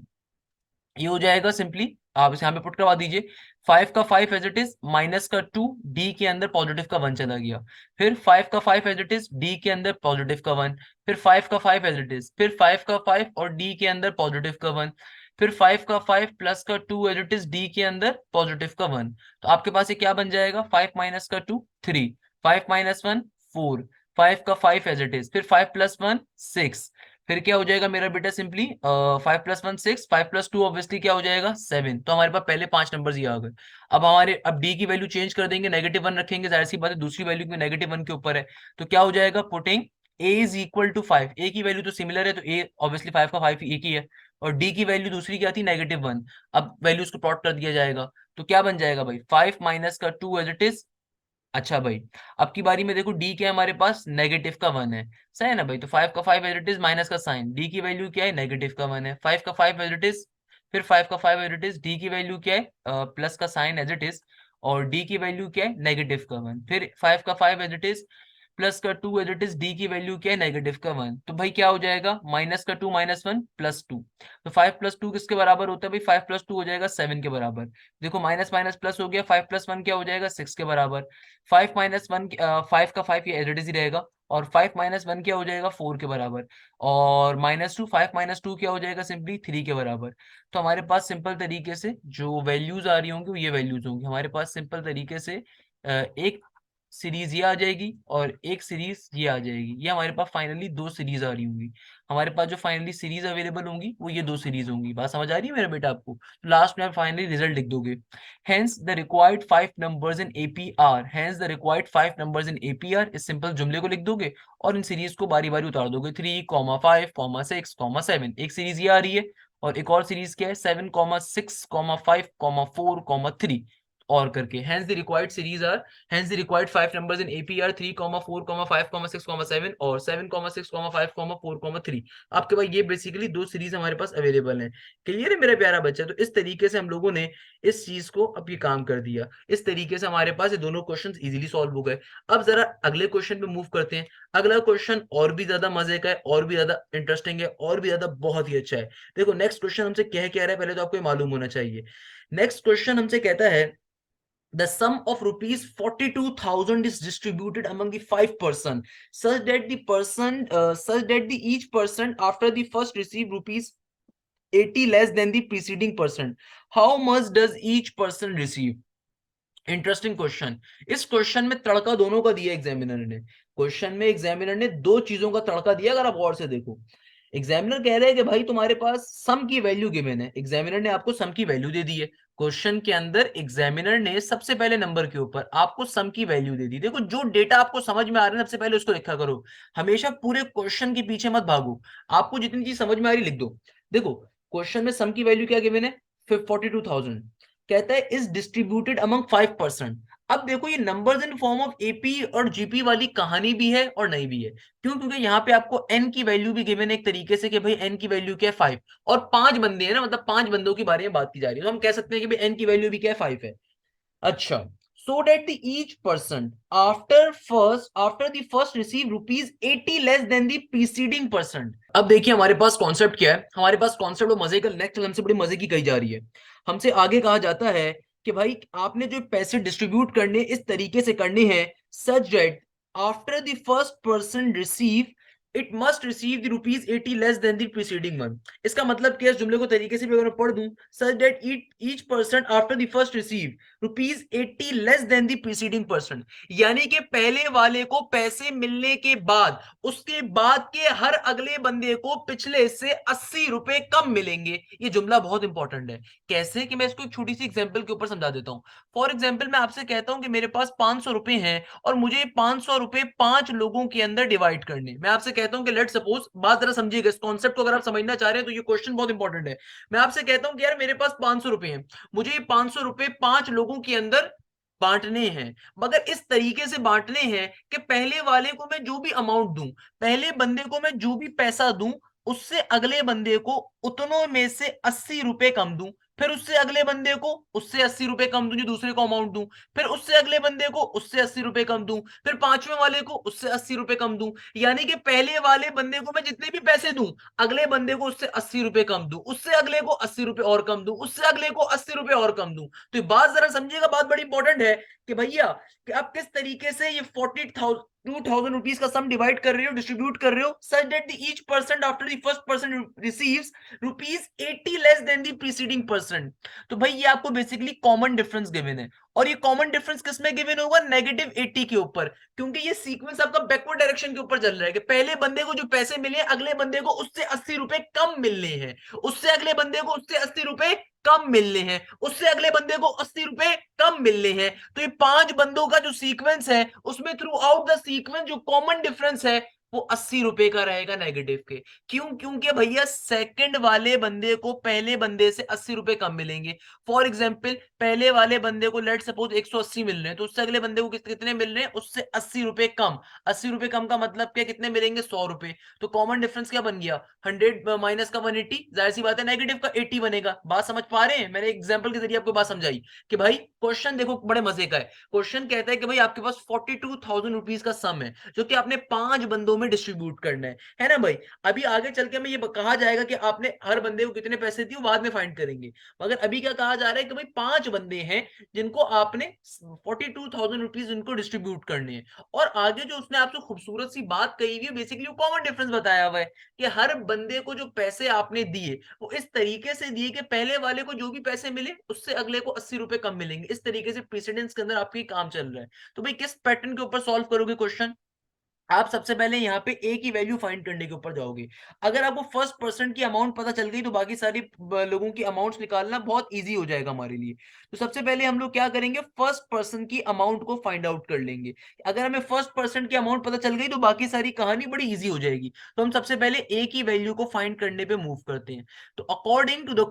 ये हो जाएगा सिंपली, आप इसे यहाँ पे पुट करवा दीजिए। 5 का 5 एज इट इज, माइनस का 2, डी के अंदर पॉजिटिव का 1 चला गया। फिर 5 का 5 एज इट इज, डी के अंदर पॉजिटिव का 1। फिर 5 का 5 एज इट इज, फिर 5 का 5 और डी के अंदर पॉजिटिव का 1। फिर 5 का 5 प्लस का 2 एज इट इज, डी के अंदर पॉजिटिव का 1। तो आपके पास ये क्या बन जाएगा? 5 माइनस का 2 3, 5 माइनस 1 4, 5 का 5 एज इट इज, फिर 5 प्लस 1 6। फिर क्या हो जाएगा मेरा बेटा? सिंपली 5 प्लस 1 6, 5 प्लस 2 ऑब्वियसली क्या हो जाएगा? 7। तो हमारे पास पहले 5 नंबर्स ये आ गए। अब डी की वैल्यू चेंज कर देंगे, -1 रखेंगे, जाहिर सी बात है दूसरी वैल्यू में -1 के ऊपर है। तो क्या हो जाएगा? Putting a is equal to 5, A की वैल्यू तो सिमिलर है तो a ऑब्वियसली 5 का 5 एक ही है, और डी की वैल्यू दूसरी क्या थी? -1। अब वैल्यूज को प्लॉट कर दिया जाएगा तो क्या बन जाएगा भाई? 5 माइनस का 2 एज इट इज। अच्छा भाई, अब की बारी में देखो डी क्या है हमारे पास? नेगेटिव का 1 है, सही है ना भाई? तो 5 का 5 एज इट इज, माइनस का साइन, डी की वैल्यू क्या है? नेगेटिव का 1 है। 5 का 5 एज इट इज, फिर 5 का 5 एज इट इज, डी की वैल्यू क्या है? प्लस का साइन एज इट इज, और डी की वैल्यू क्या है? नेगेटिव का 1। फिर 5 का 5 एज इट इज, प्लस का 2 एज इट इज, डी की वैल्यू क्या है? नेगेटिव का 1। तो भाई क्या हो जाएगा? माइनस का 2 माइनस 1 प्लस 2। तो 5 प्लस 2 किसके बराबर होता है भाई? 5 प्लस 2 हो जाएगा 7 के बराबर। देखो माइनस माइनस प्लस हो गया, 5 प्लस 1 क्या हो जाएगा? 6 के बराबर। 5 माइनस 1, 5 का 5 ये एज इट इज ही रहेगा, और 5 माइनस 1 क्या हो जाएगा? 4 के बराबर। और -2, 5 माइनस 2 क्या हो जाएगा? सिंपली 3 के बराबर। तो हमारे पास सिंपल तरीके से जो वैल्यूज आ रही होंगी वो ये वैल्यूज होंगी हमारे पास। सिंपल तरीके से एक सीरीज ये आ जाएगी और एक सीरीज ये आ जाएगी। ये हमारे पास फाइनली दो सीरीज आ रही होंगी। हमारे पास जो फाइनली सीरीज अवेलेबल होंगी वो ये दो सीरीज होंगी। बात समझ आ रही है मेरा बेटा आपको? तो लास्ट में आप फाइनली रिजल्ट लिख दोगे। Hence the required 5 numbers in APR. Hence the required 5 numbers in APR. इस सिंपल जुमले को लिख दोगे और इन सीरीज को बारी बारी उतार दोगे। 3, 5, 6, 7। एक सीरीज ये आ रही है और एक और सीरीज क्या है? 7, 6, 5, 4, 3 और करके। Hence the required series are, hence the required 5 numbers in APR 3, 4, 5, 6, 7 और 7, 6, 5, 4, 3। आपके पास ये बेसिकली दो सीरीज हमारे पास अवेलेबल हैं। क्लियर है मेरा प्यारा बच्चा? तो इस तरीके से हम लोगों ने इस चीज को अब ये काम कर दिया। इस तरीके से हमारे पास ये दोनों क्वेश्चंस इजीली सॉल्व हो गए। अब जरा अगले क्वेश्चन पे मूव करते हैं। अगला क्वेश्चन और भी ज्यादा मजे का है, और भी ज्यादा इंटरेस्टिंग है, और भी ज्यादा बहुत ही अच्छा है। देखो नेक्स्ट क्वेश्चन हमसे कह रहा है, पहले तो आपको मालूम होना चाहिए। नेक्स्ट क्वेश्चन हमसे कहता है the sum of rupees 42,000 is distributed among the 5% such that the each person after the first receive rupees 80 less than the preceding person. How much does each person receive? Interesting question. इस क्वेश्चन में तड़का दोनों का दिया एग्जामिनर ने। क्वेश्चन में एग्जामिनर ने दो चीजों का तड़का दिया, अगर आप गौर से देखो। एग्जामिनर कह रहे हैं कि भाई तुम्हारे पास सम की वैल्यू गिवन है, एग्जामिनर ने आपको सम की वैल्यू दे दी है। क्वेश्चन के अंदर एग्जामिनर ने सबसे पहले नंबर के ऊपर आपको सम की वैल्यू दे दी। देखो जो डेटा आपको समझ में आ रहा है सबसे पहले उसको लिखा करो। हमेशा पूरे क्वेश्चन के पीछे मत भागो, आपको जितनी चीज समझ में आ रही लिख दो। देखो क्वेश्चन में सम की वैल्यू क्या गिवन है? 42,000। कहता है इज डिस्ट्रीब्यूटेड अमंग 5%। अब देखो ये numbers in form of AP और जीपी वाली कहानी भी है और नहीं भी है। क्यों? क्योंकि यहाँ पे आपको एन की वैल्यू भी गिवन है एक तरीके से कि भाई एन की वैल्यू क्या है? 5, और 5 बंदे हैं ना, मतलब 5 बंदों के बारे में बात की जा रही है, तो हम कह सकते हैं कि भाई एन की वैल्यू भी क्या है? 5 है। अच्छा, so that the each person after the first receive rupees 80 less than the preceding person। अब देखिए हमारे पास कॉन्सेप्ट क्या है। हमारे पास कॉन्सेप्ट और मजे का नेक्स्ट हमसे बड़ी मजे की कही जा रही है। हमसे आगे कहा जाता है कि भाई आपने जो पैसे डिस्ट्रीब्यूट करने इस तरीके से करने हैं, such that after the first person receive it must receive the rupees 80 less than the preceding month. इसका मतलब क्या है, इस जुमले को तरीके से भी अगर मैं पढ़ दूं, such that each person after the first receive rupees 80 less than the preceding person, यानी कि पहले वाले को पैसे मिलने के बाद उसके बाद के हर अगले बंदे को पिछले से 80 रुपए कम मिलेंगे। ये जुमला बहुत इंपॉर्टेंट है। कैसे कि मैं इसको एक छोटी सी एग्जांपल के ऊपर समझा देता हूं। फॉर एग्जांपल मैं आपसे कहता हूं कि मेरे पास 500 रुपए हैं और मुझे 500 रुपए 5 लोगों के अंदर डिवाइड करने। मैं आपसे कहता हूं कि लेट सपोज, बात जरा समझिएगा, इस कॉन्सेप्ट को अगर आप समझना चाह रहे हैं तो ये क्वेश्चन बहुत इंपॉर्टेंट है। मैं आपसे कहता हूं कि यार मेरे पास 500 रुपए हैं, मुझे ये 500 रुपए 5 लोगों के अंदर बांटने हैं, मगर इस तरीके से बांटने हैं कि पहले वाले को मैं जो भी अमाउंट दूं, पहले बंदे को मैं जो भी पैसा दूं, उससे अगले बंदे को उतनों में से 80 रुपए कम दूं, फिर उससे अगले बंदे को उससे 80 रुपए कम दूं जो दूसरे को अमाउंट दूं, फिर उससे अगले बंदे को उससे 80 रुपए कम दूं, फिर पांचवें वाले को उससे 80 रुपए कम दूं। यानी कि पहले वाले बंदे को मैं जितने भी पैसे दूं, अगले बंदे को उससे 80 रुपए कम दूं, उससे अगले को 80 रुपए और कम दूं, उससे अगले को 80 रुपए और कम दूं। तो ये बात जरा समझिएगा, बात बड़ी इंपॉर्टेंट है कि भैया कि आप किस तरीके से ये 42,000 रुपीज का सम डिवाइड कर रहे हो, डिस्ट्रीब्यूट कर रहे हो, such that each person after the first person receives rupees 80 less than the preceding person. तो भाई ये आपको बेसिकली कॉमन डिफरेंस गिवन है, और ये कॉमन डिफरेंस किस में गिवन होगा, -80 के ऊपर, क्योंकि ये सीक्वेंस आपका बैकवर्ड डायरेक्शन के ऊपर चल रहा है कि पहले बंदे को जो पैसे मिले अगले बंदे को उससे 80 रुपए कम मिलने हैं, उससे अगले बंदे को उससे 80 रुपए कम मिलने हैं, उससे अगले बंदे को 80 रुपए कम मिलने हैं। तो ये 5 बंदों का जो सीक्वेंस है उसमें थ्रू आउट द सीक्वेंस जो कॉमन डिफरेंस है वो 80 रुपए का रहेगा नेगेटिव के। क्यों? क्योंकि भैया सेकंड वाले बंदे को पहले बंदे से 80 रुपए कम मिलेंगे। फॉर एग्जाम्पल पहले वाले बंदे को लेट सपोज 180 मिल रहे हैं, तो उससे अगले बंदे को कितने मिल रहे हैं, उससे 80 रुपए कम। 80 रुपए कम का मतलब क्या, कितने मिलेंगे, 100 रुपए। तो कॉमन डिफरेंस क्या बन गया, 100 माइनस का 180, जाहिर सी बात है नेगेटिव का 80 बनेगा। बात समझ पा रहे हैं? मैंने एग्जाम्पल के जरिए आपको बात समझाई कि भाई क्वेश्चन देखो बड़े मजे का है। क्वेश्चन कहता है कि भाई आपके पास 42,000 रुपीज का सम है जो कि आपने 5 बंदों में डिस्ट्रीब्यूट करना है ना भाई। अभी आगे चल के मैं ये कहा जाएगा कि आपने हर बंदे को कितने पैसे दिए बाद में फाइंड करेंगे, मगर अभी क्या कहा जा रहा है कि भाई 5 बंदे हैं जिनको आपने 42,000 रुपीज उनको डिस्ट्रीब्यूट करने हैं। और आगे जो उसने आपसे खूबसूरत सी बात कही हुई है, बेसिकली कॉमन डिफरेंस बताया हुआ है कि हर बंदे को जो पैसे आपने दिए वो इस तरीके से दिए कि पहले वाले को जो भी पैसे मिले उससे अगले को 80 रुपए कम मिलेंगे। इस तरीके से प्रेसिडेंस के अंदर आपके काम चल रहा है। तो भाई किस पैटर्न के ऊपर सॉल्व करोगे क्वेश्चन, आप सबसे पहले यहाँ पे ए की वैल्यू फाइंड करने के ऊपर जाओगे। अगर आपको फर्स्ट पर्सन की अमाउंट पता चल गई तो बाकी सारी लोगों की अमाउंट्स निकालना बहुत इजी हो जाएगा हमारे लिए। तो सबसे पहले हम लोग क्या करेंगे, फर्स्ट पर्सन की अमाउंट को फाइंड आउट कर लेंगे। अगर हमें फर्स्ट पर्सन की अमाउंट पता चल गई तो बाकी सारी कहानी बड़ी इजी हो जाएगी। तो हम सबसे पहले ए की वैल्यू को फाइंड करने पे मूव करते हैं। तो अकॉर्डिंग टू द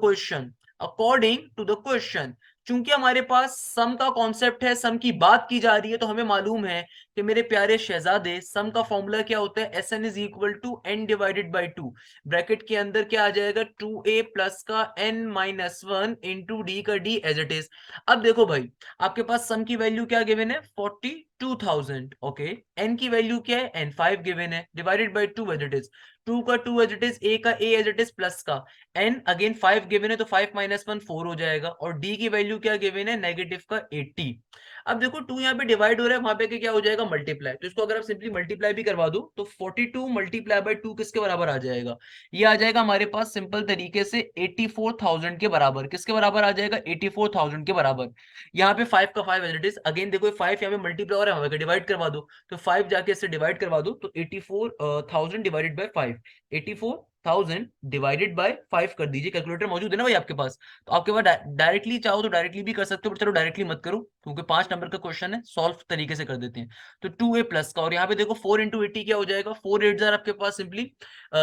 क्वेश्चन चूंकि हमारे पास सम का कॉन्सेप्ट है, सम की बात की जा रही है, तो हमें मालूम है कि मेरे प्यारे शहजादे सम का फॉर्मूला क्या होता है, S N is equal to N divided by 2। Bracket के अंदर क्या आ जाएगा, 2a प्लस का n माइनस 1 इंटू डी का डी एज इट इज। अब देखो भाई आपके पास सम की वैल्यू क्या गिवन है, 42,000। ओके, n की वैल्यू क्या है, n 5 गिवन है, divided by 2 as it is. 2 का 2 एज इट इज, a का a as it is, plus का n अगेन 5 गिवन है, तो 5 माइनस 1 4 हो जाएगा। और d की वैल्यू क्या गिवन है, नेगेटिव का 80। अब देखो 2 यहाँ पे डिवाइड हो रहा है, वहां पे क्या हो जाएगा, मल्टीप्लाई। तो इसको अगर आप सिंपली मल्टीप्लाई भी करवा दो तो 42 मल्टीप्लाई बाय 2 किसके बराबर आ जाएगा, ये आ जाएगा हमारे पास सिंपल तरीके से 84,000 के बराबर। किसके बराबर आ जाएगा, 84,000 के बराबर। यहाँ पे 5 का 5 एज इट इज, अगेन देखो 5 यहाँ पे मल्टीप्लाई हो रहा है, वहां पे डिवाइड करवा दो, तो 5 जाके इससे डिवाइड करवा दो, तो 84,000 डिवाइडेड बाय 5, 84,000 डिवाइडेड बाय 5 कर दीजिए। कैलकुलेटर मौजूद है ना भाई आपके पास, तो आपके पास डायरेक्टली चाहो तो डायरेक्टली भी कर सकते हो, पर चलो डायरेक्टली मत करो क्योंकि 5 नंबर का क्वेश्चन है, सॉल्व तरीके से कर देते हैं। तो 2a प्लस का, और यहाँ पे देखो 4 इंटू 80 क्या हो जाएगा, 4 8 आपके पास सिंपली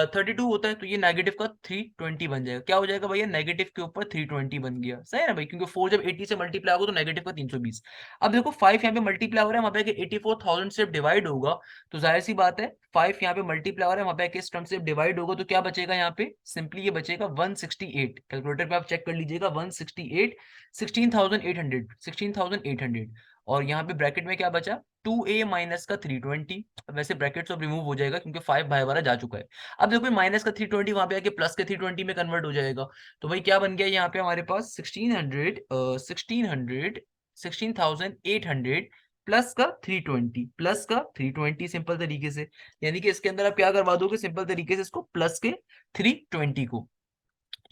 32 होता है, तो ये नेगेटिव का 320 बन जाएगा। क्या हो जाएगा भैया, नेगेटिव के ऊपर 320 बन गया। सही है ना भाई, क्योंकि 4 जब 80 से मल्टीप्लाई होगा तो नेगेटिव का 320। अब देखो 5 यहाँ पे मल्टीप्लाई हो रहा है, वहां पे 84,000 से डिवाइड होगा, तो जाहिर सी बात है 5 यहाँ पे मल्टीप्लाई हो रहा है, वहां पे इस टर्म से डिवाइड होगा, तो क्या बचेगा यहाँ पे, सिंपली ये बचेगा 168। कैलकुलेटर पे आप चेक कर लीजिएगा, 168, 16,800। और यहाँ पे ब्रैकेट में क्या बचा, 2a माइनस का 320। वैसे ब्रैकेट सब रिमूव हो जाएगा क्योंकि 5 बाय वाला जा चुका है। अब देखो माइनस का 320 वहां पे आके प्लस के 320 में कन्वर्ट हो जाएगा, तो भाई क्या बन गया यहाँ पे हमारे पास 16,800 प्लस का 320, प्लस का 320 सिंपल तरीके से, यानी कि इसके अंदर आप क्या करवा दोगे सिंपल तरीके से इसको प्लस के 320 को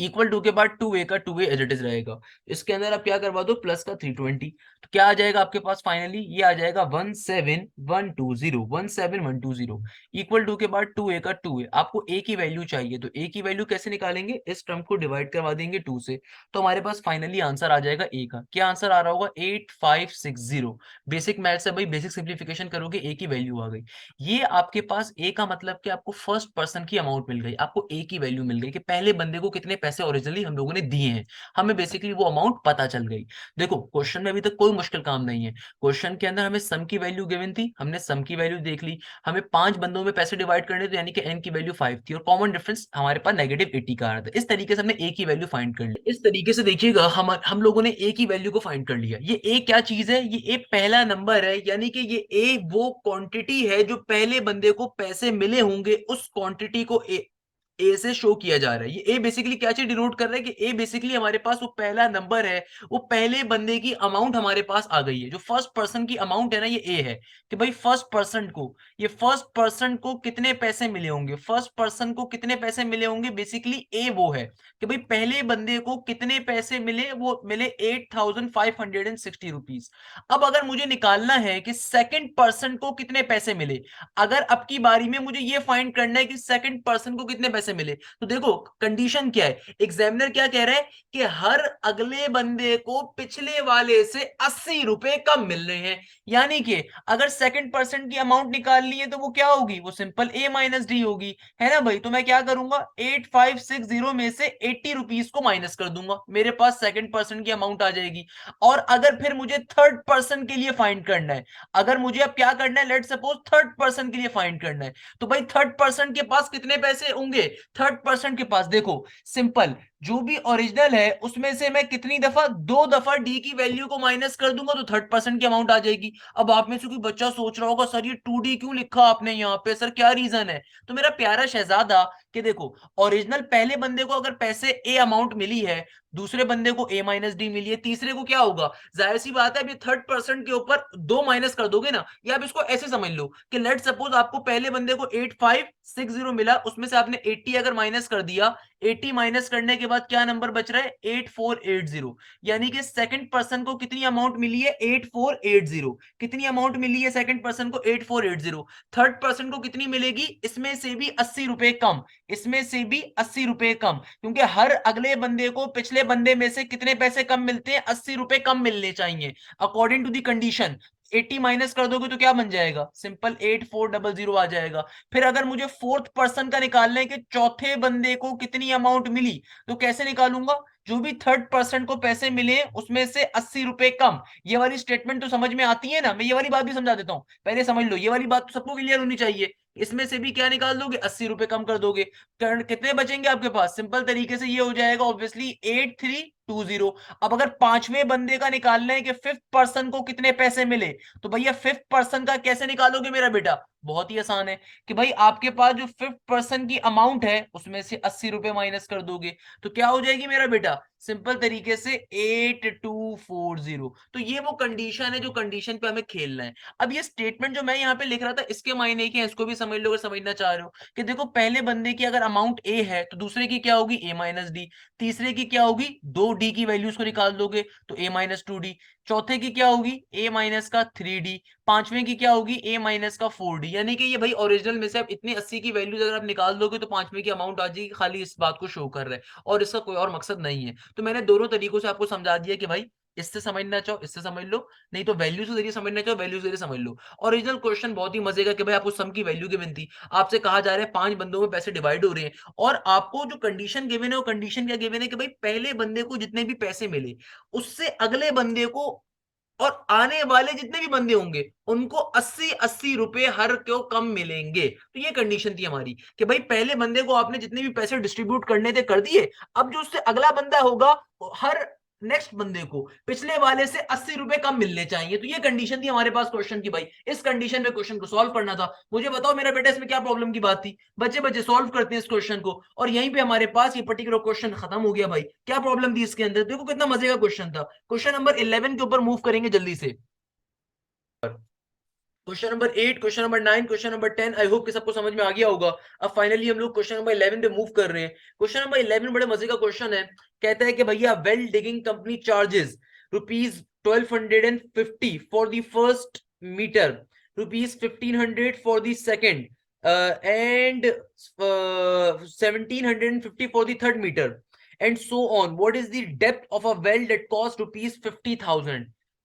इक्वल टू के बाद 2a का 2a एज इट इज रहेगा। इसके अंदर आप क्या करवा दो प्लस का 320, तो क्या आ जाएगा आपके पास फाइनली, ये आ जाएगा 17120, 17120 इक्वल टू के बाद 2a का 2a। आपको a की वैल्यू चाहिए, तो a की वैल्यू कैसे निकालेंगे, इस टर्म को डिवाइड करवा देंगे 2 से, तो हमारे पास फाइनली आंसर आ जाएगा a का। क्या आंसर आ रहा होगा, 8560। बेसिक मैथ्स है भाई, बेसिक सिंप्लीफिकेशन करोगे a की वैल्यू आ गई। ये आपके पास a का मतलब कि आपको फर्स्ट पर्सन की अमाउंट मिल गई, आपको a की वैल्यू मिल गई कि पहले बंदे को कितने पैसे ओरिजिनली हम लोगों ने दिए हैं, हमें बेसिकली वो अमाउंट पता चल गई। देखो क्वेश्चन में अभी तक कोई मुश्किल काम नहीं है। क्वेश्चन के अंदर हमें सम की वैल्यू गिवन थी, हमने सम की वैल्यू देख ली, हमें 5 बंदों में पैसे डिवाइड करने थे, यानी कि n की वैल्यू 5 थी और कॉमन डिफरेंस हमारे पास -80 का आ रहा था। इस तरीके से हमने a की वैल्यू फाइंड कर ली। इस तरीके से देखिएगा हम लोगों ने a की वैल्यू को फाइंड कर लिया। ये a क्या चीज है, ये a पहला नंबर है, यानी कि ये a वो क्वांटिटी है जो पहले बंदे को पैसे मिले होंगे, उस क्वांटिटी को ए से शो किया जा रहा है। ये ए बेसिकली क्या चीज डिनोट कर रहा है कि ए बेसिकली हमारे पास वो पहला नंबर है, वो पहले बंदे की अमाउंट हमारे पास आ गई है, जो फर्स्ट पर्सन की अमाउंट है ना, ये ए है कि भाई फर्स्ट पर्सन को, ये फर्स्ट पर्सन को कितने पैसे मिले होंगे, फर्स्ट पर्सन को कितने पैसे मिले होंगे, बेसिकली ए वो है कि भाई पहले बंदे को कितने पैसे मिले, वो मिले 8560 रुपीज। अब अगर मुझे निकालना है कि सेकंड पर्सन को कितने पैसे मिले, अगर अब की बारी में मुझे ये फाइंड करना है कि सेकंड पर्सन को कितने पैसे मिले, तो देखो कंडीशन क्या है, एग्जामिनर क्या कह रहा है कि हर अगले बंदे को पिछले वाले से 80 रुपए कम मिल रहे हैं, यानी कि अगर सेकंड पर्सन की अमाउंट निकाल ली है तो वो क्या होगी, वो सिंपल a माइनस डी होगी, है ना भाई। तो मैं क्या करूंगा, 8560 में से 80 रुपीज को माइनस कर दूंगा, मेरे पास सेकंड पर्सन की अमाउंट आ जाएगी। और अगर फिर मुझे थर्ड पर्सन के लिए फाइंड करना है, अगर मुझे अब क्या करना है, लेट सपोज थर्ड पर्सन के लिए फाइंड करना है, तो भाई थर्ड पर्सन के पास कितने पैसे होंगे, थर्ड पर्सन के पास देखो सिंपल, जो भी ओरिजिनल है उसमें से मैं कितनी दफा, 2 दफा डी की वैल्यू को माइनस कर दूंगा तो थर्ड पर्सन की अमाउंट आ जाएगी। अब आप में से कोई बच्चा सोच रहा होगा सर ये 2D क्यों लिखा आपने यहाँ पे, सर क्या रीजन है, तो मेरा प्यारा शहजादा कि देखो ओरिजिनल पहले बंदे को अगर पैसे ए अमाउंट मिली है, दूसरे बंदे को ए माइनस डी मिली है, तीसरे को क्या होगा, जाहिर सी बात है अभी थर्ड पर्सन के ऊपर 2 माइनस कर दोगे ना, या आप इसको ऐसे समझ लो कि लेट सपोज आपको पहले बंदे को 8560 मिला, उसमें से आपने 80 अगर माइनस कर दिया, 80 माइनस करने के बाद क्या नंबर बच रहा है, 8480, यानी कि सेकंड पर्सन को कितनी अमाउंट मिली है, 8480, कितनी अमाउंट मिली है सेकंड पर्सन को, 8480। थर्ड पर्सन को कितनी मिलेगी, इसमें से भी 80 रुपए कम, इसमें से भी 80 रुपए कम, क्योंकि हर अगले बंदे को पिछले बंदे में से कितने पैसे कम मिलते हैं, 80 रुपए कम मिलने चाहिए according to the condition. 80 minus कर दोगे तो क्या बन जाएगा, सिंपल 8400 आ जाएगा। फिर अगर मुझे फोर्थ पर्सन का निकालना है कि चौथे बंदे को कितनी अमाउंट मिली, तो कैसे निकालूंगा, जो भी थर्ड पर्सन को पैसे मिले उसमें से 80 रुपए कम। ये वाली स्टेटमेंट तो समझ में आती है ना, मैं ये वाली बात भी समझा देता हूं, पहले समझ लो, ये वाली बात तो सबको क्लियर होनी चाहिए। इसमें से भी क्या निकाल दोगे, 80 रुपए कम कर दोगे, कितने बचेंगे आपके पास, सिंपल तरीके से ये हो जाएगा ऑब्वियसली 8320। अब अगर पांचवें बंदे का निकालना है कि फिफ्थ पर्सन को कितने पैसे मिले, तो भैया फिफ्थ पर्सन का कैसे निकालोगे मेरा बेटा, बहुत ही आसान है कि भाई आपके पास जो फिफ्थ पर्सन की अमाउंट है उसमें से 80 रुपए माइनस कर दोगे, तो क्या हो जाएगी मेरा बेटा, सिंपल तरीके से 8240। तो ये वो कंडीशन है जो कंडीशन पे हमें खेलना है। अब ये स्टेटमेंट जो मैं यहाँ पे लिख रहा था इसके मायने क्या है, इसको भी समझ लो अगर समझना चाह रहे हो, कि देखो पहले बंदे की अगर अमाउंट ए है तो दूसरे की क्या होगी, ए माइनस डी, तीसरे की क्या होगी, 2D की वैल्यूज को निकाल दोगे तो ए माइनस 2D, चौथे की क्या होगी, ए माइनस का 3D, पांचवें की क्या होगी, ए माइनस का 4D, यानी कि ये भाई ओरिजिनल में से आप इतनी 80 की वैल्यूज अगर आप निकाल दोगे तो पांचवें की अमाउंट आ जाएगी, खाली इस बात को शो कर रहा है और इसका कोई और मकसद नहीं है। तो मैंने दोनों तरीकों से आपको समझा दिया कि भाई इससे समझना चाहो इससे समझ लो, नहीं तो वैल्यू से जरिए समझना चाहो वैल्यू से जरिए समझ लो। ओरिजिनल क्वेश्चन बहुत ही मजे का कि भाई आपको सम की वैल्यू गिवन थी, आपसे कहा जा रहा है 5 बंदों में पैसे डिवाइड हो रहे हैं और आपको जो कंडीशन गिवन है वो कंडीशन क्या गिवन है कि भाई पहले बंदे को जितने भी पैसे मिले उससे अगले बंदे को और आने वाले जितने भी बंदे होंगे उनको 80-80 रुपए हर को कम मिलेंगे। तो ये कंडीशन थी हमारी कि भाई पहले बंदे को आपने जितने भी पैसे डिस्ट्रीब्यूट करने थे कर दिए, अब जो उससे अगला बंदा होगा हर नेक्स्ट बंदे को पिछले वाले से 80 रुपए कम मिलने चाहिए। तो ये कंडीशन थी हमारे पास क्वेश्चन की, भाई इस कंडीशन में क्वेश्चन को सॉल्व करना था। मुझे बताओ मेरा बेटा इसमें क्या प्रॉब्लम की बात थी, बच्चे बच्चे सॉल्व करते हैं इस क्वेश्चन को और यहीं पे हमारे पास ये पर्टिकुलर क्वेश्चन खत्म हो गया। भाई क्या प्रॉब्लम थी इसके अंदर, देखो कितना मजे का क्वेश्चन था। क्वेश्चन नंबर 11 के ऊपर मूव करेंगे जल्दी से। Question number 8, question number 9, question number 10, I hope कि सबको समझ में आ गया होगा। अब फाइनली हम लोग क्वेश्चन नंबर 11 पे मूव कर रहे हैं। क्वेश्चन नंबर 11 बड़े मजे का क्वेश्चन है। कहता है कि भैया well digging company charges rupees 1250 for the first metre, rupees 1500 for the second and 1750 for the third metre and so on. What is the depth of a well that cost rupees 50,000?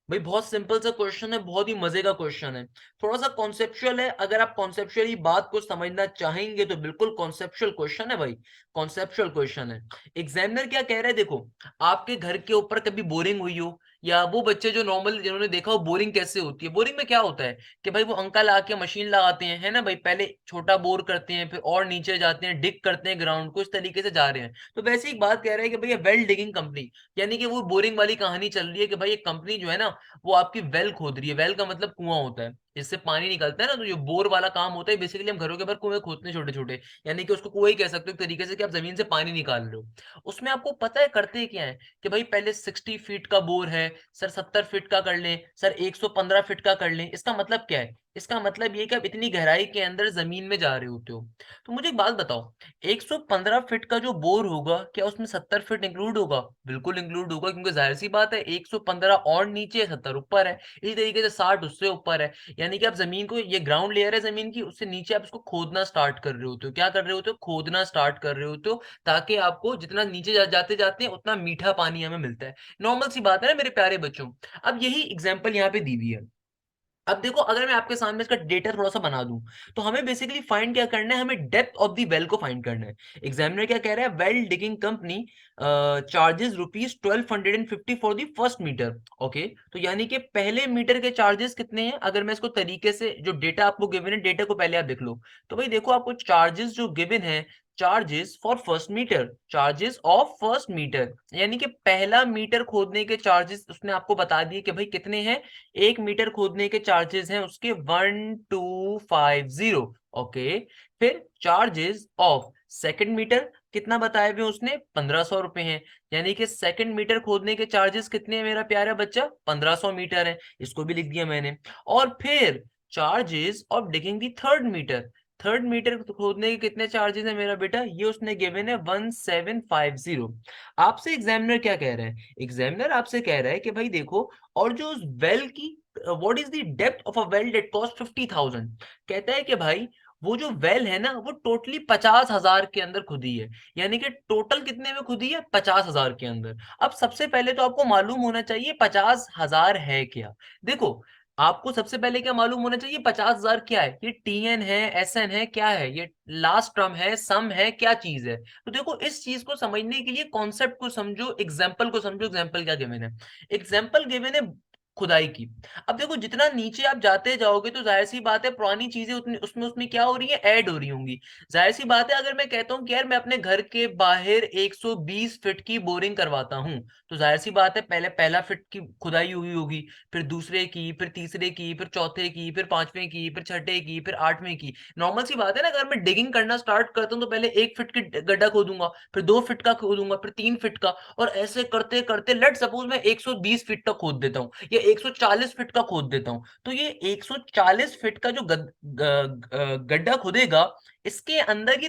भाई बहुत सिंपल सा क्वेश्चन है, बहुत ही मजे का क्वेश्चन है, थोड़ा सा कॉन्सेप्चुअल है। अगर आप कॉन्सेप्चुअली बात को समझना चाहेंगे तो बिल्कुल कॉन्सेप्चुअल क्वेश्चन है भाई, कॉन्सेप्चुअल क्वेश्चन है। एग्जामिनर क्या कह रहा है, देखो आपके घर के ऊपर कभी बोरिंग हुई हो, या वो बच्चे जो नॉर्मल जिन्होंने देखा हो बोरिंग कैसे होती है, बोरिंग में क्या होता है कि भाई वो अंकल आके मशीन लगाते हैं, है ना भाई, पहले छोटा बोर करते हैं, फिर और नीचे जाते हैं, डिग करते हैं ग्राउंड को, इस तरीके से जा रहे हैं। तो वैसे एक बात कह रहा है कि भैया वेल डिगिंग कंपनी, यानी कि वो बोरिंग वाली कहानी चल रही है कि भाई एक कंपनी जो है ना वो आपकी वेल खोद रही है। वेल का मतलब कुआं होता है, इससे पानी निकलता है ना, तो जो बोर वाला काम होता है बेसिकली हम घरों के बाहर कुएं खोदते हैं छोटे छोटे, यानी कि उसको कुआं ही कह सकते हो एक तरीके से कि आप जमीन से पानी निकाल रहे हो। उसमें आपको पता है करते क्या है कि भाई पहले 60 फीट का बोर है सर, 70 फीट का कर लें सर, 115 फीट का कर लें। इसका मतलब क्या है, इसका मतलब ये कि आप इतनी गहराई के अंदर जमीन में जा रहे होते हो। तो मुझे एक बात बताओ, 115 फीट का जो बोर होगा क्या उसमें 70 फीट इंक्लूड होगा? बिल्कुल इंक्लूड होगा, क्योंकि जाहिर सी बात है 115 और नीचे 70 ऊपर है, इसी तरीके से 60 उससे ऊपर है। यानी कि आप जमीन को, ये ग्राउंड लेयर है जमीन की, उससे नीचे आप इसको खोदना स्टार्ट कर रहे होते हो। क्या कर रहे होते हो? खोदना स्टार्ट कर रहे होते हो, ताकि आपको जितना नीचे जाते जाते हैं उतना मीठा पानी हमें मिलता है। नॉर्मल सी बात है ना मेरे प्यारे बच्चों। अब यही एग्जाम्पल यहाँ पे दी हुई है। अब देखो अगर मैं आपके सामने इसका डेटा थोड़ा सा बना दूं, तो हमें बेसिकली फाइंड क्या करना है, हमें डेप्थ ऑफ द वेल को फाइंड करना है। एग्जामिनर क्या कह रहा है, well digging company charges rupees 1250 for the first metre. Okay, तो यानी कि पहले मीटर के चार्जेस कितने हैं? अगर मैं इसको तरीके से, जो डेटा आपको गिवन है, डेटा को पहले आप देख लो। तो भाई देखो आपको चार्जेस जो गिवन है, charges for first metre, charges of first metre, यानी कि पहला मीटर खोदने के चार्जेस उसने आपको बता दिए कि भाई कितने हैं। 1 मीटर खोदने के चार्जेस हैं उसके 1250। ओके, फिर चार्जेस ऑफ सेकंड मीटर कितना बताए हुए उसने, 1500 रुपए हैं। यानी कि सेकंड मीटर खोदने के चार्जेस कितने हैं मेरा प्यारा बच्चा, 1500 मीटर है, इसको भी लिख दिया मैंने। और फिर charges of digging the third metre, third metre खोदने के कितने चार्जेस है मेरा बेटा, ये उसने गिवन है 1750। आपसे एग्जामिनर क्या कह रहा है, एग्जामिनर आपसे कह रहा है कि भाई देखो, और जो उस वेल की, what is the depth of a well that cost 50,000, कहता है कि भाई वो जो वेल है ना वो टोटली 50,000 के अंदर खुदी है। यानी कि टोटल कितने में खुदी है, 50,000 के अंदर। अब सबसे पहले तो आपको मालूम होना चाहिए 50,000 है क्या। देखो आपको सबसे पहले क्या मालूम होना चाहिए, 50,000 क्या है, ये टीएन है, एसएन है, क्या है, ये लास्ट टर्म है, सम है, क्या चीज है। तो देखो इस चीज को समझने के लिए कॉन्सेप्ट को समझो, एग्जाम्पल को समझो। एग्जाम्पल क्या गिवन है, एग्जाम्पल गिवन है खुदाई की। अब देखो जितना नीचे आप जाते जाओगे तो जाहिर सी बात है पुरानी चीजें उतनी उसमें उसमें क्या हो रही है, ऐड हो रही होंगी। जाहिर सी बात है अगर मैं कहता हूँ कि यार मैं अपने घर के बाहर 120 फीट की बोरिंग करवाता हूँ, तो जाहिर सी बात है पहले पहला फीट की खुदाई हुई होगी, फिर दूसरे की, फिर तीसरे की, फिर चौथे की, फिर पांचवें की, फिर छठे की, फिर आठवें की। नॉर्मल सी बात है ना, अगर मैं डिगिंग करना स्टार्ट करता हूँ तो पहले 1 फीट की गड्ढा खोदूंगा, फिर 2 फीट का खोदूंगा, फिर 3 फीट का, और ऐसे करते करते लेट सपोज मैं 120 फीट का खोद देता हूँ या 140 फीट का खोद देता हूँ। तो ये 140 फीट का जो गड्ढा खोदेगा, इसके अंदर की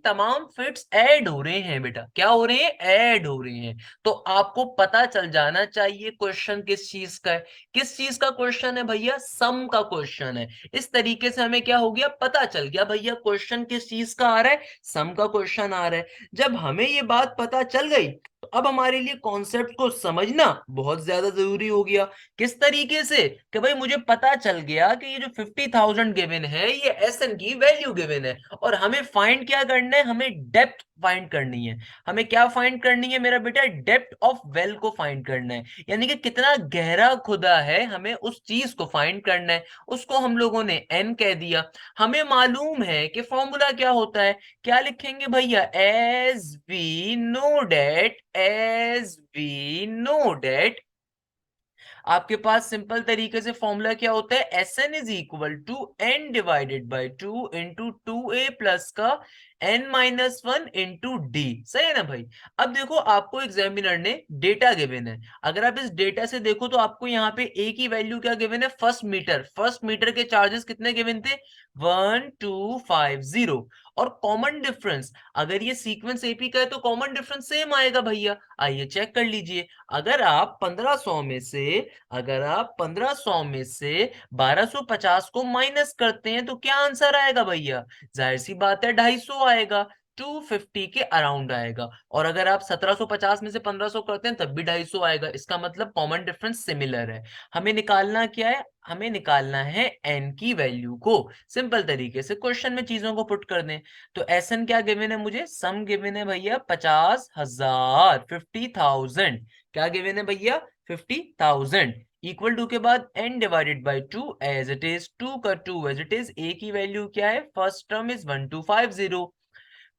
तमाम फिट्स ऐड हो रहे हैं बेटा, क्या हो रहे हैं, ऐड हो रहे हैं। तो आपको पता चल जाना चाहिए क्वेश्चन किस चीज का है। किस चीज का क्वेश्चन है भैया, सम का क्वेश्चन है। इस तरीके से हमें क्या हो गया, पता चल गया भैया क्वेश्चन किस चीज का आ रहा है, सम का क्वेश्चन आ रहा है। जब हमें ये बात पता चल गई तो अब हमारे लिए कॉन्सेप्ट को समझना बहुत ज्यादा जरूरी हो गया। किस तरीके से, कि भाई मुझे पता चल गया कि ये जो 50,000 गिवन है ये एसएन की वैल्यू गिवन है, और हमें फाइंड क्या करना है, हमें डेप्थ फाइंड करनी है। हमें क्या फाइंड करनी है मेरा बेटा, डेप्थ ऑफ वेल को फाइंड करना है, यानी कि कितना गहरा खुदा है, हमें उस चीज को फाइंड करना है। उसको हम लोगों ने एन कह दिया। हमें मालूम है कि फॉर्मूला क्या होता है, क्या लिखेंगे भैया, एज वी नो डेट आपके पास सिंपल तरीके से फॉर्मूला क्या होता है, S N is equal to N divided by 2 into 2a plus का n-1 इंटू डी। सही है ना भाई। अब देखो आपको एग्जामिनर ने डेटा गिवन है, अगर आप इस डेटा से देखो तो आपको यहाँ पे ए की वैल्यू क्या गिवन है, फर्स्ट मीटर के चार्जेस कितने गिवन थे, 1250। और कॉमन डिफरेंस, अगर ये सीक्वेंस एपी का है तो कॉमन डिफरेंस सेम आएगा भैया। आइए चेक कर लीजिए। अगर आप 1500 में से अगर आप 1500 में से 1250 को माइनस करते हैं तो क्या आंसर आएगा भैया, जाहिर सी बात है 250 आएगा, 250 के अराउंड आएगा। और अगर आप 1750 में से 1500 करते हैं तब भी 250 आएगा। इसका मतलब कॉमन डिफरेंस सिमिलर है। हमें निकालना क्या है, हमें निकालना है एन की वैल्यू को। सिंपल तरीके से क्वेश्चन में चीजों को पुट कर दें तो एस एन क्या गिवन है, मुझे सम गिवन है भैया 50,000, 50,000। क्या गिवन है भैया, 50,000। इक्वल टू के बाद n divided by 2 as it is, 2 का 2 एज इट इज। a की वैल्यू क्या है, फर्स्ट टर्म इज 1250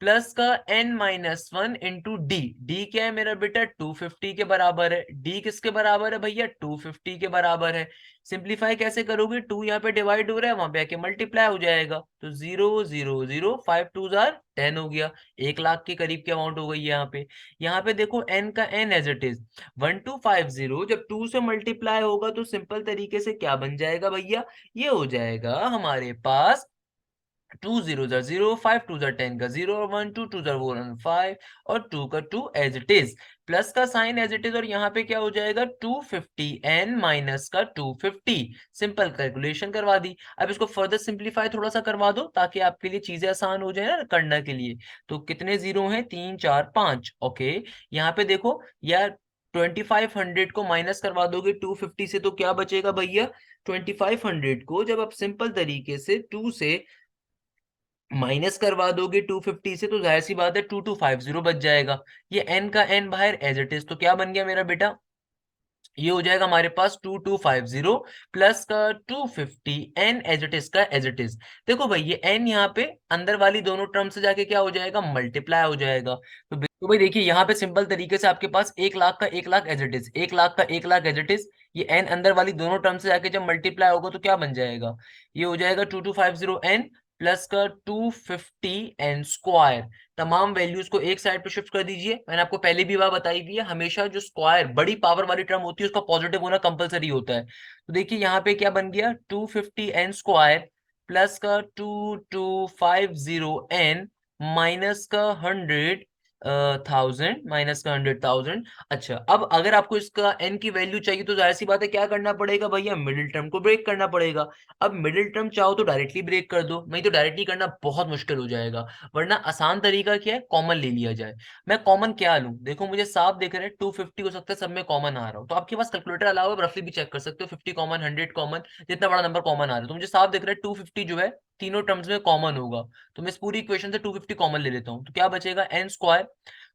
प्लस का n-1 इंटू डी। डी क्या है मेरा बेटा, 250 के बराबर है। डी किसके बराबर है भैया, 250 के बराबर है। सिंप्लीफाई कैसे करोगे, 2 यहाँ पे डिवाइड हो रहा है, वहां पे आके मल्टीप्लाई हो जाएगा, तो 0 0 0 5 2 10 हो गया। 1 लाख के करीब की अमाउंट हो गई यहाँ पे। यहाँ पे देखो n का n एज इट इज 1250, जब 2 से मल्टीप्लाई होगा तो सिंपल तरीके से क्या बन जाएगा भैया, ये हो जाएगा हमारे पास 2 0 0, 5 2 10 का 0, और 1 2 2 4 5, और 2 का 2 एज इट इज, प्लस का साइन एज इट इज, और यहाँ पे क्या हो जाएगा 250 n माइनस का 250। सिंपल कैलकुलेशन करवा दी। अब इसको फर्दर सिंप्लीफाई थोड़ा सा करवा दो ताकि आपके लिए चीजें आसान हो जाए ना करने के लिए। तो कितने जीरो हैं, 3 4 5। ओके, यहाँ पे देखो यार, 2500 को माइनस करवा दोगे 250 से तो क्या बचेगा भैया, 2500 को जब आप सिंपल तरीके से 2 से माइनस करवा दोगे 250 से तो जाहिर सी बात है 2250 बच जाएगा। ये n का n बाहर एज इट इज, तो क्या बन गया मेरा बेटा, ये हो जाएगा हमारे पास 2250 प्लस का 250 n एज इट इज का एज इट इज। देखो भाई ये n यहाँ पे अंदर वाली दोनों टर्म से जाके क्या हो जाएगा, मल्टीप्लाई हो जाएगा। तो भाई देखिए यहाँ पे सिंपल तरीके से आपके पास 1 लाख का 1 lakh as it is, 1 lakh का 1 लाख एज इट इज। ये n अंदर वाली दोनों टर्म से जाके जब मल्टीप्लाई होगा तो क्या बन जाएगा, ये हो जाएगा 2250 n प्लस का 250 n स्क्वायर। तमाम वैल्यूज को एक साइड पे शिफ्ट कर दीजिए। मैंने आपको पहले भी बात बताई हुई है, हमेशा जो स्क्वायर बड़ी पावर वाली टर्म होती है उसका पॉजिटिव होना कंपलसरी होता है। तो देखिए यहाँ पे क्या बन गया, 250 n स्क्वायर प्लस का 2250 n माइनस का 100,000, माइनस का 100,000। अच्छा, अब अगर आपको इसका n की वैल्यू चाहिए तो जाहिर सी बात है क्या करना पड़ेगा भैया, मिडिल टर्म को ब्रेक करना पड़ेगा। अब मिडिल टर्म चाहो तो डायरेक्टली ब्रेक कर दो, नहीं तो डायरेक्टली करना बहुत मुश्किल हो जाएगा। वरना आसान तरीका क्या है, कॉमन ले लिया जाए। मैं कॉमन क्या लूं, देखो मुझे साफ दिख रहा है 250 हो सकता है सब में कॉमन आ रहा हो, तो आपके पास कैलकुलेटर अलावा रफली भी चेक कर सकते हो, 50 कॉमन, 100 कॉमन, जितना बड़ा नंबर कॉमन आ रहा है। तो मुझे साफ दिख रहा है 250 जो है तीनों टर्म्स में कॉमन होगा। तो मैं इस पूरी इक्वेशन से 250 कॉमन ले लेता हूँ, तो क्या बचेगा n स्क्वायर,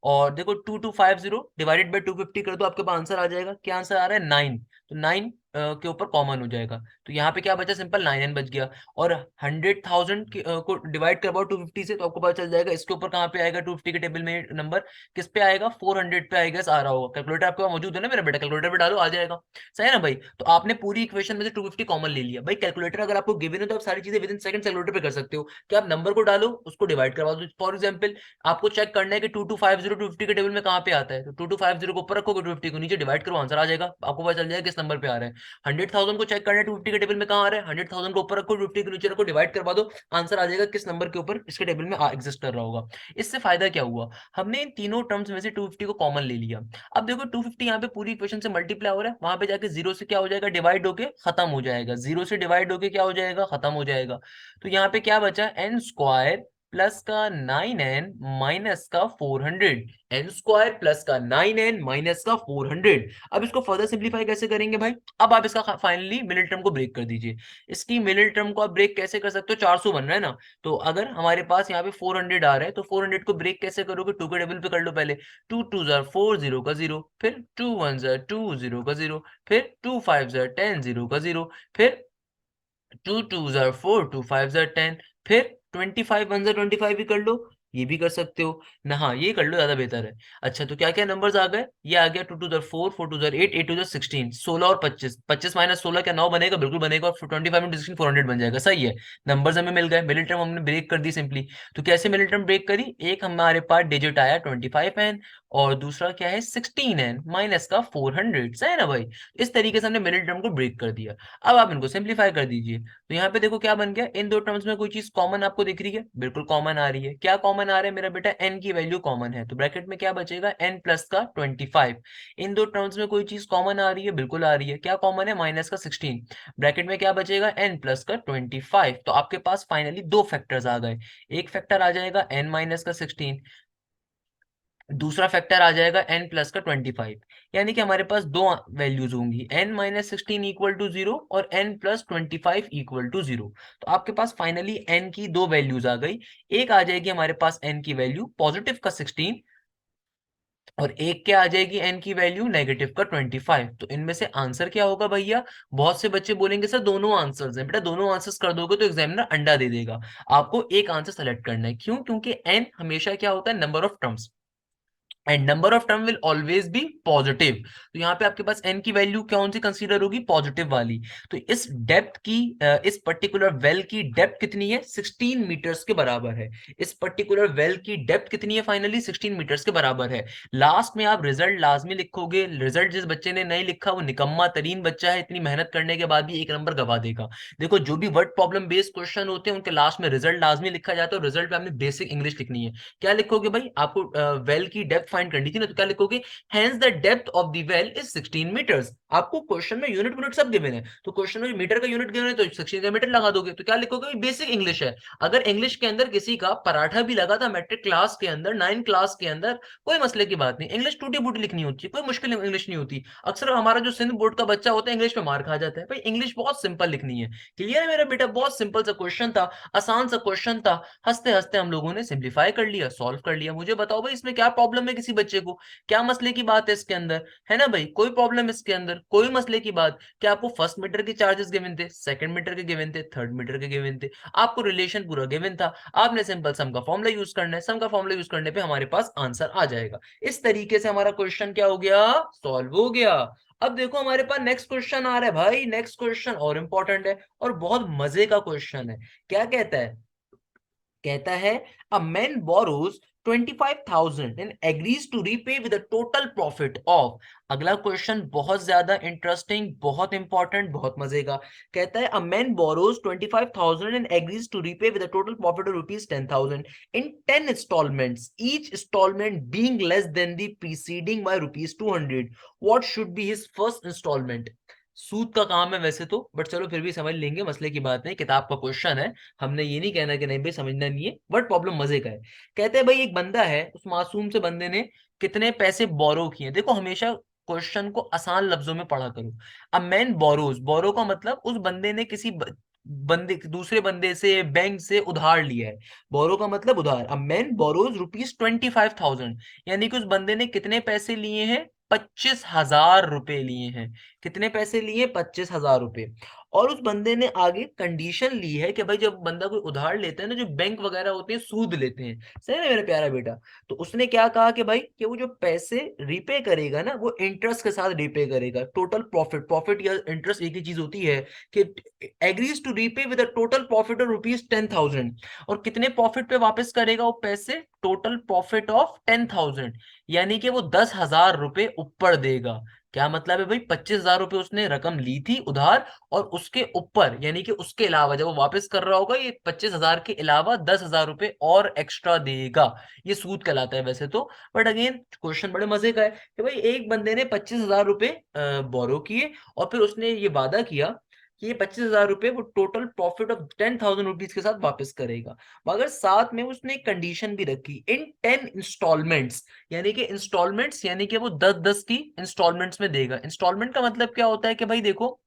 और देखो 2250 डिवाइडेड बाई 250 कर दो, आपके पास आंसर आ जाएगा। क्या आंसर आ रहा है, 9। तो 9 के ऊपर कॉमन हो जाएगा, तो यहाँ पे क्या बचा, सिंपल 9n बच गया। और 100,000 को डिवाइड करवाओ 250 से तो आपको पता चल जाएगा इसके ऊपर कहाँ पे आएगा, 250 के टेबल में नंबर किस पे आएगा, 400 पे आएगा, आ रहा होगा। कैलकुलेटर आपके पास मौजूद है ना मेरा बेटा, कैलकुलेटर पे डालो आ जाएगा। सही है ना भाई। तो आपने पूरी इक्वेशन में से 250 कॉमन ले लिया। भाई कैलकुलेटर अगर आपको गिवन है तो आप सारी चीजें विद इन सेकंड कैलकुलेटर पे कर सकते हो। क्या आप नंबर को डालो, उसको डिवाइड करवा दो। फॉर एग्जाम्पल आपको चेक करना है कि 2250 250 के टेबल में कहाँ पे आता है, तो 2250 को ऊपर रखोगे, 250 को नीचे, डिवाइड करो, आंसर आ जाएगा। आपको पता चल जाएगा किस नंबर पे आ रहा है। 100,000 को चेक करना है 250 के टेबल में कहाँ आ रहा है, 100,000 को ऊपर रखो, 250 के नीचे रखो, डिवाइड करवा दो, आंसर आ जाएगा किस नंबर के ऊपर इसके टेबल में एग्जिस्ट कर रहा होगा। इससे फायदा क्या हुआ, हमने इन तीनों टर्म्स में से 250 को कॉमन ले लिया। अब देखो 250 यहाँ पे पूरी इक्वेशन से मल्टीप्लाई हो रहा है, वहां पे जाके जीरो से क्या हो जाएगा, डिवाइड होके खत्म हो जाएगा, जीरो से डिवाइड होके क्या हो जाएगा, खत्म हो जाएगा। तो यहाँ पे क्या बचा, एन स्क्वायर प्लस का 9n माइनस का 400, एन स्क्वायर प्लस का 9n माइनस का 400। अब इसको फर्दर सिंप्लीफाई कैसे करेंगे भाई, अब आप इसका फाइनली मिडिल टर्म को ब्रेक कर दीजिए। इसकी मिडिल टर्म को आप ब्रेक कैसे कर सकते हो, 400 बन रहा है ना, तो अगर हमारे पास यहाँ पे 400 आ रहा है तो 400 को ब्रेक कैसे करोगे, 2 के टेबल पे कर लो पहले। 2 2 4 0 का 0, फिर 2 1 2 0 का 0, फिर 2 5 10 0 का 0, फिर 2 2 4 2 5 10, फिर 25 1 25 भी कर लो, ये भी कर सकते हो ना, हाँ ये कर लो, ज्यादा बेहतर है। अच्छा तो क्या क्या नंबर्स आ गए, ये आ गया 2 to the 4, 4 to the 8, 8 to the 16, 16 और 25, 25 माइनस 16 क्या 9 बनेगा, बिल्कुल बनेगा, और 25 इंटू 16 400 बन जाएगा, सही है। नंबर्स हमें मिल गए, मिडिल टर्म हमने ब्रेक कर दी सिंपली। तो कैसे मिडिल टर्म ब्रेक करी, एक हमारे पास डिजिट आया 25n, और दूसरा क्या है 16n माइनस का 400, सही है ना भाई। इस तरीके से हमने मिडिल टर्म को ब्रेक कर दिया। अब आप इनको सिंप्लीफाई कर दीजिए, तो यहाँ पे देखो क्या बन गया, इन दो टर्म्स में कोई चीज कॉमन आपको दिख रही है, बिल्कुल कॉमन आ रही है। क्या कॉमन आ रहा है मेरा बेटा, n की वैल्यू कॉमन है, तो ब्रैकेट में क्या बचेगा, n प्लस का 25। इन दो टर्म्स में कोई चीज कॉमन आ रही है, बिल्कुल आ रही है, क्या कॉमन है, माइनस का 16, ब्रैकेट में क्या बचेगा, n प्लस का 25। तो आपके पास फाइनली दो फैक्टर्स आ गए, एक फैक्टर आ जाएगा n माइनस का 16, दूसरा फैक्टर आ जाएगा n प्लस का 25। यानी कि हमारे पास दो वैल्यूज होंगी, n माइनस 16 इक्वल टू 0 और n प्लस 25 इक्वल टू 0। तो आपके पास फाइनली n की दो वैल्यूज आ गई, एक आ जाएगी हमारे पास n की वैल्यू पॉजिटिव का 16, और एक क्या आ जाएगी n की वैल्यू नेगेटिव का 25। तो इनमें से आंसर क्या होगा भैया, बहुत से बच्चे बोलेंगे सर दोनों आंसर्स हैं, बेटा दोनों आंसर्स कर दोगे तो एग्जामिनर अंडा दे देगा। आपको एक आंसर सेलेक्ट करना है, क्यों, क्योंकि n हमेशा क्या होता है, number of terms, and number of term will always be positive. तो यहाँ पे आपके पास n की वैल्यू कौन सी कंसीडर होगी, पॉजिटिव वाली। तो इस डेप्थ की इस पर्टिकुलर वेल की डेप्थ कितनी है, 16 मीटर्स के बराबर है। इस पर्टिकुलर वेल की डेप्थ कितनी है, फाइनली 16 मीटर्स के बराबर है। लास्ट में आप रिजल्ट लाजमी लिखोगे, रिजल्ट जिस बच्चे ने नहीं लिखा वो निकम्मा तरीन बच्चा है, इतनी मेहनत करने के बाद भी एक नंबर गवा देगा। देखो जो भी वर्ड प्रॉब्लम बेस्ड क्वेश्चन होते हैं उनके लास्ट में रिजल्ट लाजमी लिखा जाता है, रिजल्ट में आपने बेसिक इंग्लिश लिखनी है। क्या लिखोगे भाई, आपको वेल की डेप्थ फाइंड करनी थी ना, तो क्या लिखोगे, hence the depth of the well is 16 metres. आपको क्वेश्चन में यूनिट यूनिट सब गिवन है, तो क्वेश्चन में मीटर का यूनिट गिवन है तो 16 का मीटर लगा दोगे। तो क्या लिखोगे, बेसिक इंग्लिश है। अगर इंग्लिश के अंदर किसी का पराठा भी लगा था मैट्रिक क्लास के अंदर, 9 क्लास के अंदर, कोई मसले की बात नहीं, इंग्लिश टूटी बूटी लिखनी होती है, कोई मुश्किल इंग्लिश नहीं होती। अक्सर हमारा जो सिंध बोर्ड का बच्चा होता है इंग्लिश में मार खा जाता है, भाई इंग्लिश बहुत सिंपल लिखनी है। क्लियर है मेरा बेटा, बहुत सिंपल सा क्वेश्चन था, आसान सा क्वेश्चन था, हंसते हंसते हम लोगों ने सिंप्लीफाई कर लिया, सॉल्व कर लिया। मुझे बताओ भाई इसमें क्या प्रॉब्लम है किसी बच्चे को, क्या मसले की बात है इसके अंदर, है ना भाई, कोई प्रॉब्लम इसके अंदर, कोई मसले की बात। क्या आपको फर्स्ट मीटर के चार्जेस गिवन थे, सेकंड मीटर के गिवन थे, थर्ड मीटर के गिवन थे, आपको रिलेशन पूरा गिवन था, आपने सिंपल सम का फॉर्मूला यूज करना है, सम का फॉर्मूला यूज करने पे हमारे पास आंसर आ जाएगा। इस तरीके से हमारा क्वेश्चन क्या हो गया, सॉल्व हो गया। अब देखो हमारे पास नेक्स्ट क्वेश्चन आ रहा है भाई, नेक्स्ट क्वेश्चन और इंपॉर्टेंट है और बहुत मजे का क्वेश्चन है। क्या कहता है, कहता है a man borrows 25,000 and agrees to repay with total profit of. अगला क्वेश्चन बहुत ज्यादा इंटरेस्टिंग, बहुत इंपॉर्टेंट, बहुत मजे का। कहता है a man borrows 25,000 and agrees to repay with total profit of ₹10,000 in 10 instalments, each instalment being less than the preceding by ₹200। What should be his first instalment. सूद का काम है वैसे तो, बट चलो फिर भी समझ लेंगे, मसले की बात नहीं, किताब का क्वेश्चन है, हमने ये नहीं कहना कि नहीं भाई समझना नहीं है, बट प्रॉब्लम मजे का है। कहते हैं भाई एक बंदा है, उस मासूम से बंदे ने कितने पैसे बोरो किए। देखो हमेशा क्वेश्चन को आसान लफ्जों में पढ़ा करो। अ मैन बोरोज, बोरो का मतलब उस बंदे ने किसी बंदे दूसरे बंदे से बैंक से उधार लिया है। बोरो का मतलब उधार। अ मैन बोरोज ₹25,000, यानी कि उस बंदे ने कितने पैसे लिए हैं, 25,000 रुपए लिए हैं। कितने पैसे लिए, 25,000 रुपए। और उस बंदे ने आगे कंडीशन ली है कि भाई जब बंदा कोई उधार लेता है ना, जो बैंक वगैरह होते हैं सूद लेते हैं, सही है मेरा प्यारा बेटा। तो उसने क्या कहा कि भाई कि वो जो पैसे रीपे करेगा ना, वो इंटरेस्ट के साथ रीपे करेगा, टोटल प्रॉफिट, प्रॉफिट या इंटरेस्ट एक ही चीज होती है, कि agrees to repay with total profit of ₹10,000। और कितने प्रॉफिट पे वापस करेगा वो पैसे, टोटल प्रॉफिट ऑफ 10,000, यानी कि वो 10,000 रुपए ऊपर देगा। क्या मतलब है भाई, 25,000 रुपए उसने रकम ली थी उधार, और उसके ऊपर यानी कि उसके अलावा जब वो वापस कर रहा होगा, ये 25,000 के अलावा 10,000 रुपए और एक्स्ट्रा देगा। ये सूद कहलाता है वैसे तो, बट अगेन क्वेश्चन बड़े मजे का है कि भाई एक बंदे ने 25,000 रुपए बोरो किए, और फिर उसने ये वादा किया कि ये 25,000 रुपए वो टोटल प्रॉफिट ऑफ 10,000 रुपीज के साथ वापस करेगा। मगर साथ में उसने एक कंडीशन भी रखी, इन 10 इंस्टॉलमेंट्स, यानी कि इंस्टॉलमेंट्स यानी कि वो 10-10 की इंस्टॉलमेंट्स में देगा। इंस्टॉलमेंट का मतलब क्या होता है कि भाई देखो,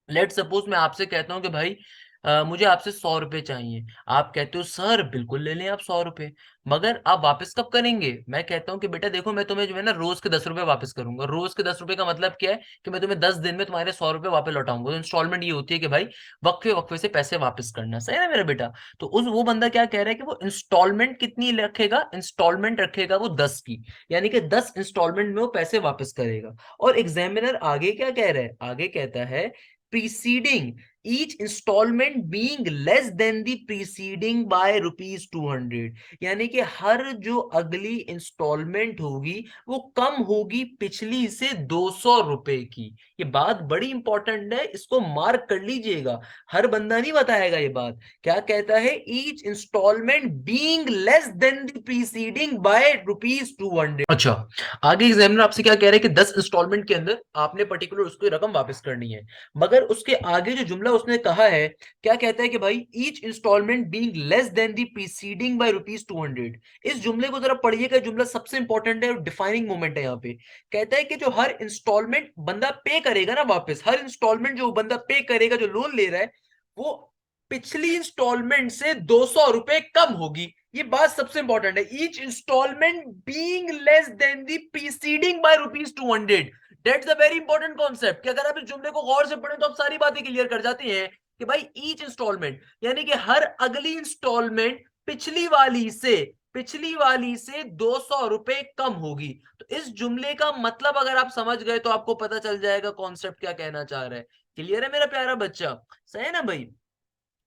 लेट सपोज मैं आपसे कहता हूं कि भाई मुझे आपसे 100 रुपए चाहिए। आप कहते हो सर बिल्कुल ले लें आप 100 रुपए, मगर आप वापस कब करेंगे? मैं कहता हूँ कि बेटा देखो, मैं तुम्हें जो है ना रोज के 10 रुपए वापस करूंगा। रोज के 10 रुपए का मतलब क्या है कि मैं तुम्हें 10 दिन में तुम्हारे 100 रुपए वापस लौटाऊंगा। तो इंस्टॉलमेंट ये होती है कि भाई वक्फे वक्फे से पैसे वापस करना, सही है ना मेरा बेटा? तो उस वो बंदा क्या कह रहा है कि वो इंस्टॉलमेंट कितनी रखेगा? इंस्टॉलमेंट रखेगा वो 10 की, यानी कि 10 इंस्टॉलमेंट में वो पैसे वापस करेगा। और एग्जामिनर आगे क्या कह रहा है? आगे कहता है preceding each installment being less than the preceding by ₹200, यानी कि हर जो अगली इंस्टॉलमेंट होगी वो कम होगी पिछली से 200 रुपए की। ये बात बड़ी इंपॉर्टेंट है, इसको मार्क कर लीजिएगा। हर बंदा नहीं बताएगा ये बात। क्या कहता है? Each instalment being less than the preceding by ₹200। अच्छा, आगे एग्जामिनर आपसे क्या कह रहे हैं कि 10 इंस्टॉलमेंट के अंदर आपने पर्टिकुलर उसको रकम वापस करनी है, मगर उसके आगे जो जुमला उसने कहा है, क्या कहता है कि भाई each instalment being less than the preceding by ₹200। इस जुमले को जरा पढ़िएगा, जुमला सबसे इंपॉर्टेंट है और डिफाइनिंग मोमेंट है यहाँ पे। कहता है कि जो हर इंस्टॉलमेंट बंदा पे करेगा ना वापस, हर इंस्टॉलमेंट जो बंदा पे करेगा, जो लोन ले रहा है, वो पिछली इंस्टॉलमेंट से 200 रुपए कम होगी। ये बात सबसे इंपॉर्टेंट है। Each instalment being less than the preceding by ₹200। That's a very important concept कि अगर आप इस जुमले को गौर से पढ़ें तो आप सारी बातें क्लियर कर जाती हैं कि भाई ईच इंस्टॉलमेंट यानी कि हर अगली इंस्टॉलमेंट पिछली वाली से 200 रुपए कम होगी। तो इस जुमले का मतलब अगर आप समझ गए तो आपको पता चल जाएगा कॉन्सेप्ट क्या कहना चाह रहा है। क्लियर है मेरा प्यारा बच्चा? सही है ना भाई?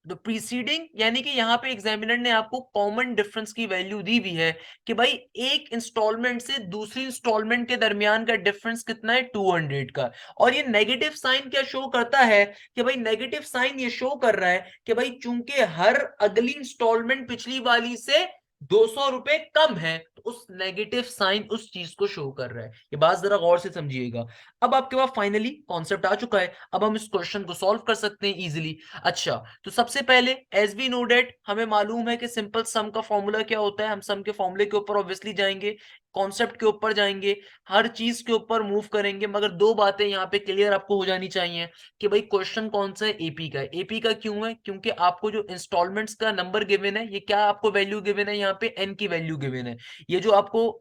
तो प्रीसीडिंग यानी कि यहाँ पे एग्जामिनर ने आपको कॉमन डिफरेंस की वैल्यू दी हुई है कि भाई एक इंस्टॉलमेंट से दूसरी इंस्टॉलमेंट के दरमियान का डिफरेंस कितना है? 200 का। और ये नेगेटिव साइन क्या शो करता है कि भाई नेगेटिव साइन ये शो कर रहा है कि भाई चूंकि हर अगली इंस्टॉलमेंट पिछली वाली से 200 रुपए कम है, तो उस नेगेटिव साइन उस चीज को शो कर रहा है। ये बात जरा गौर से समझिएगा। अब आपके पास फाइनली कॉन्सेप्ट आ चुका है, अब हम इस क्वेश्चन को सॉल्व कर सकते हैं इजीली। अच्छा, तो सबसे पहले एज वी नो डेट हमें मालूम है कि सिंपल सम का फॉर्मूला क्या होता है। हम सम के फॉर्मूले के ऊपर ऑब्वियसली जाएंगे, कॉन्सेप्ट के ऊपर जाएंगे, हर चीज के ऊपर मूव करेंगे, मगर दो बातें यहाँ पे क्लियर आपको हो जानी चाहिए कि भाई क्वेश्चन कौन सा है? एपी का है। एपी का क्यों है? क्योंकि आपको जो इंस्टॉलमेंट्स का नंबर गिवन है, ये क्या आपको वैल्यू गिवन है? यहाँ पे एन की वैल्यू गिवन है। ये जो आपको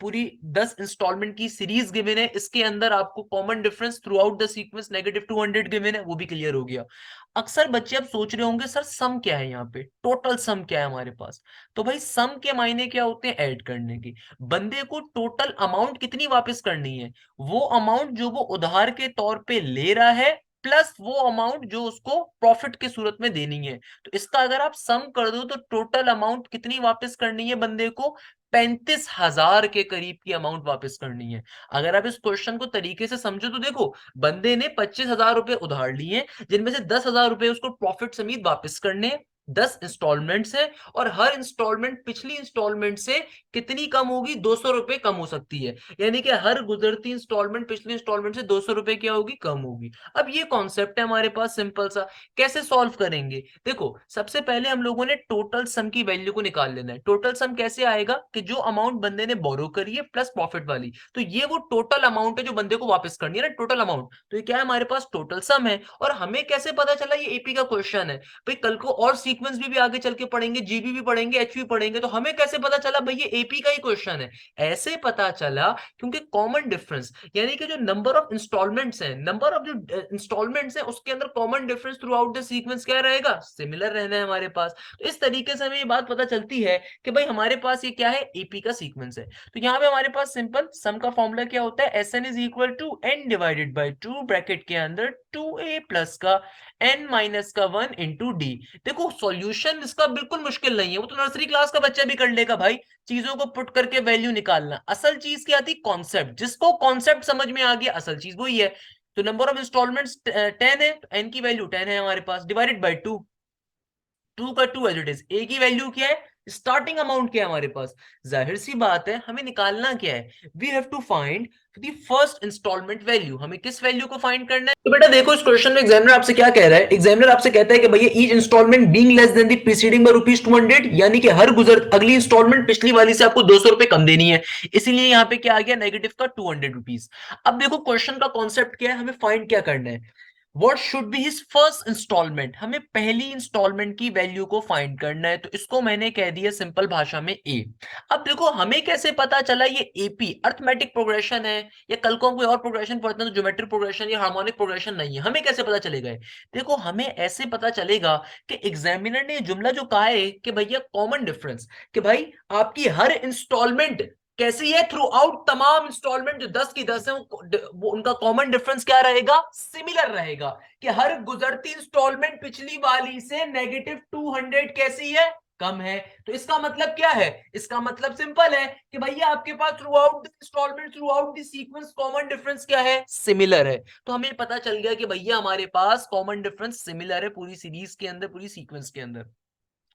पूरी 10 इंस्टॉलमेंट की सीरीज गिवन है, इसके अंदर आपको common difference through out the sequence -200 given है, वो भी क्लियर हो गया। अक्सर बच्चे अब सोच रहे होंगे सर सम क्या है? यहाँ पे टोटल सम क्या है हमारे पास? तो भाई सम के मायने क्या होते हैं? ऐड करने की। बंदे को टोटल अमाउंट कितनी वापस करनी है? वो अमाउंट जो वो उधार के तौर पे ले रहा है, प्लस वो अमाउंट जो उसको प्रॉफिट के सूरत में देनी है। तो इसका अगर आप सम कर दो तो टोटल अमाउंट कितनी वापस करनी है बंदे को? 35,000 के करीब की अमाउंट वापस करनी है। अगर आप इस क्वेश्चन को तरीके से समझो तो देखो, बंदे ने 25,000 रुपए उधार लिए, जिनमें से 10,000 रुपए उसको प्रॉफिट समेत वापस करने। 10 इंस्टॉलमेंट्स है और हर इंस्टॉलमेंट पिछली इंस्टॉलमेंट से कितनी कम होगी? 200 रुपए कम हो सकती है, यानी कि हर गुजरती इंस्टॉलमेंट पिछली इंस्टॉलमेंट से 200 रुपए क्या होगी? कम होगी। अब ये कॉन्सेप्ट है हमारे पास सिंपल सा। कैसे सॉल्व करेंगे? देखो, सबसे पहले हम लोगों ने टोटल सम की वैल्यू को निकाल लेना है। टोटल सम कैसे आएगा कि जो अमाउंट बंदे ने बोरो करी है प्लस प्रॉफिट वाली, तो ये वो टोटल अमाउंट है जो बंदे को वापस करनी है ना, टोटल अमाउंट। तो ये क्या है? हमारे पास टोटल सम है। और हमें कैसे पता चला ये एपी का क्वेश्चन है? भाई कल को और सीक्वेंस भी आगे चल के पढ़ेंगे, जीबी भी पढ़ेंगे, एचवी पढ़ेंगे, तो हमें कैसे पता चला भाई ये एपी का ही क्वेश्चन है? ऐसे पता चला क्योंकि कॉमन डिफरेंस यानी कि जो नंबर ऑफ इंस्टॉलमेंट्स हैं, नंबर ऑफ जो इंस्टॉलमेंट्स हैं, उसके अंदर common difference through out the sequence क्या रहेगा? सिमिलर रहना है हमारे पास। तो इस तरीके से हमें ये बात पता चलती है कि भाई हमारे पास ये क्या है? एपी का सीक्वेंस है। तो यहाँ पे हमारे पास सिंपल सम का फॉर्मूला क्या होता है? S N is equal to N divided by 2 bracket के अंदर 2a प्लस का n माइनस का 1 इंटू डी। देखो सॉल्यूशन इसका बिल्कुल मुश्किल नहीं है, वो तो नर्सरी क्लास का बच्चा भी कर लेगा भाई। चीजों को पुट करके वैल्यू निकालना, असल चीज क्या आती? कॉन्सेप्ट। जिसको कॉन्सेप्ट समझ में आ गया, असल चीज वही है। तो नंबर ऑफ इंस्टॉलमेंट्स 10 है, तो n की वैल्यू 10 है हमारे पास, डिवाइडेड बाई 2। 2 का 2 एज इट इज। ए की वैल्यू क्या है? स्टार्टिंग अमाउंट क्या है हमारे पास? जाहिर सी बात है, हमें निकालना क्या है? We have to find the first instalment value. हमें किस वैल्यू को फाइंड करना है? तो बेटा देखो, इस क्वेश्चन में एग्जामिनर आपसे क्या कह रहा है? एग्जामिनर आपसे कहता है कि भैया each instalment being less than the preceding by ₹200, यानी कि हर अगली इंस्टॉलमेंट पिछली वाली से आपको 200 रुपए कम देनी है। इसीलिए यहाँ पे क्या आ गया? नेगेटिव का ₹200। अब देखो क्वेश्चन का कॉन्सेप्ट क्या है, हमें फाइंड क्या करना है? What should be his first installment? हमें पहली इंस्टॉलमेंट की वैल्यू को फाइंड करना है, तो इसको मैंने कह दिया सिंपल भाषा में ए। अब देखो हमें कैसे पता चला ये एपी अर्थमेटिक प्रोग्रेशन है, या कल को हम कोई और प्रोग्रेशन पढ़ते हैं तो ज्योमेट्रिक प्रोग्रेशन या हार्मोनिक प्रोग्रेशन नहीं है, हमें कैसे पता चलेगा? देखो हमें ऐसे पता चलेगा कि एग्जामिनर ने जुमला जो कहा है कि भैया कॉमन डिफरेंस, कि भाई आपकी हर इंस्टॉलमेंट कैसी है, थ्रू आउट तमाम इंस्टॉलमेंट जो 10 की 10 है वो उनका कॉमन डिफरेंस क्या रहेगा, सिमिलर रहेगा, कि हर गुजरती इंस्टॉलमेंट पिछली वाली से -200 कैसी है, कम है। तो इसका मतलब क्या है, इसका मतलब सिंपल है कि भैया आपके पास throughout instalment throughout the sequence common difference क्या है, सिमिलर है। तो हमें पता चल गया कि भैया हमारे पास कॉमन डिफरेंस सिमिलर है पूरी सीरीज के अंदर, पूरी सीक्वेंस के अंदर।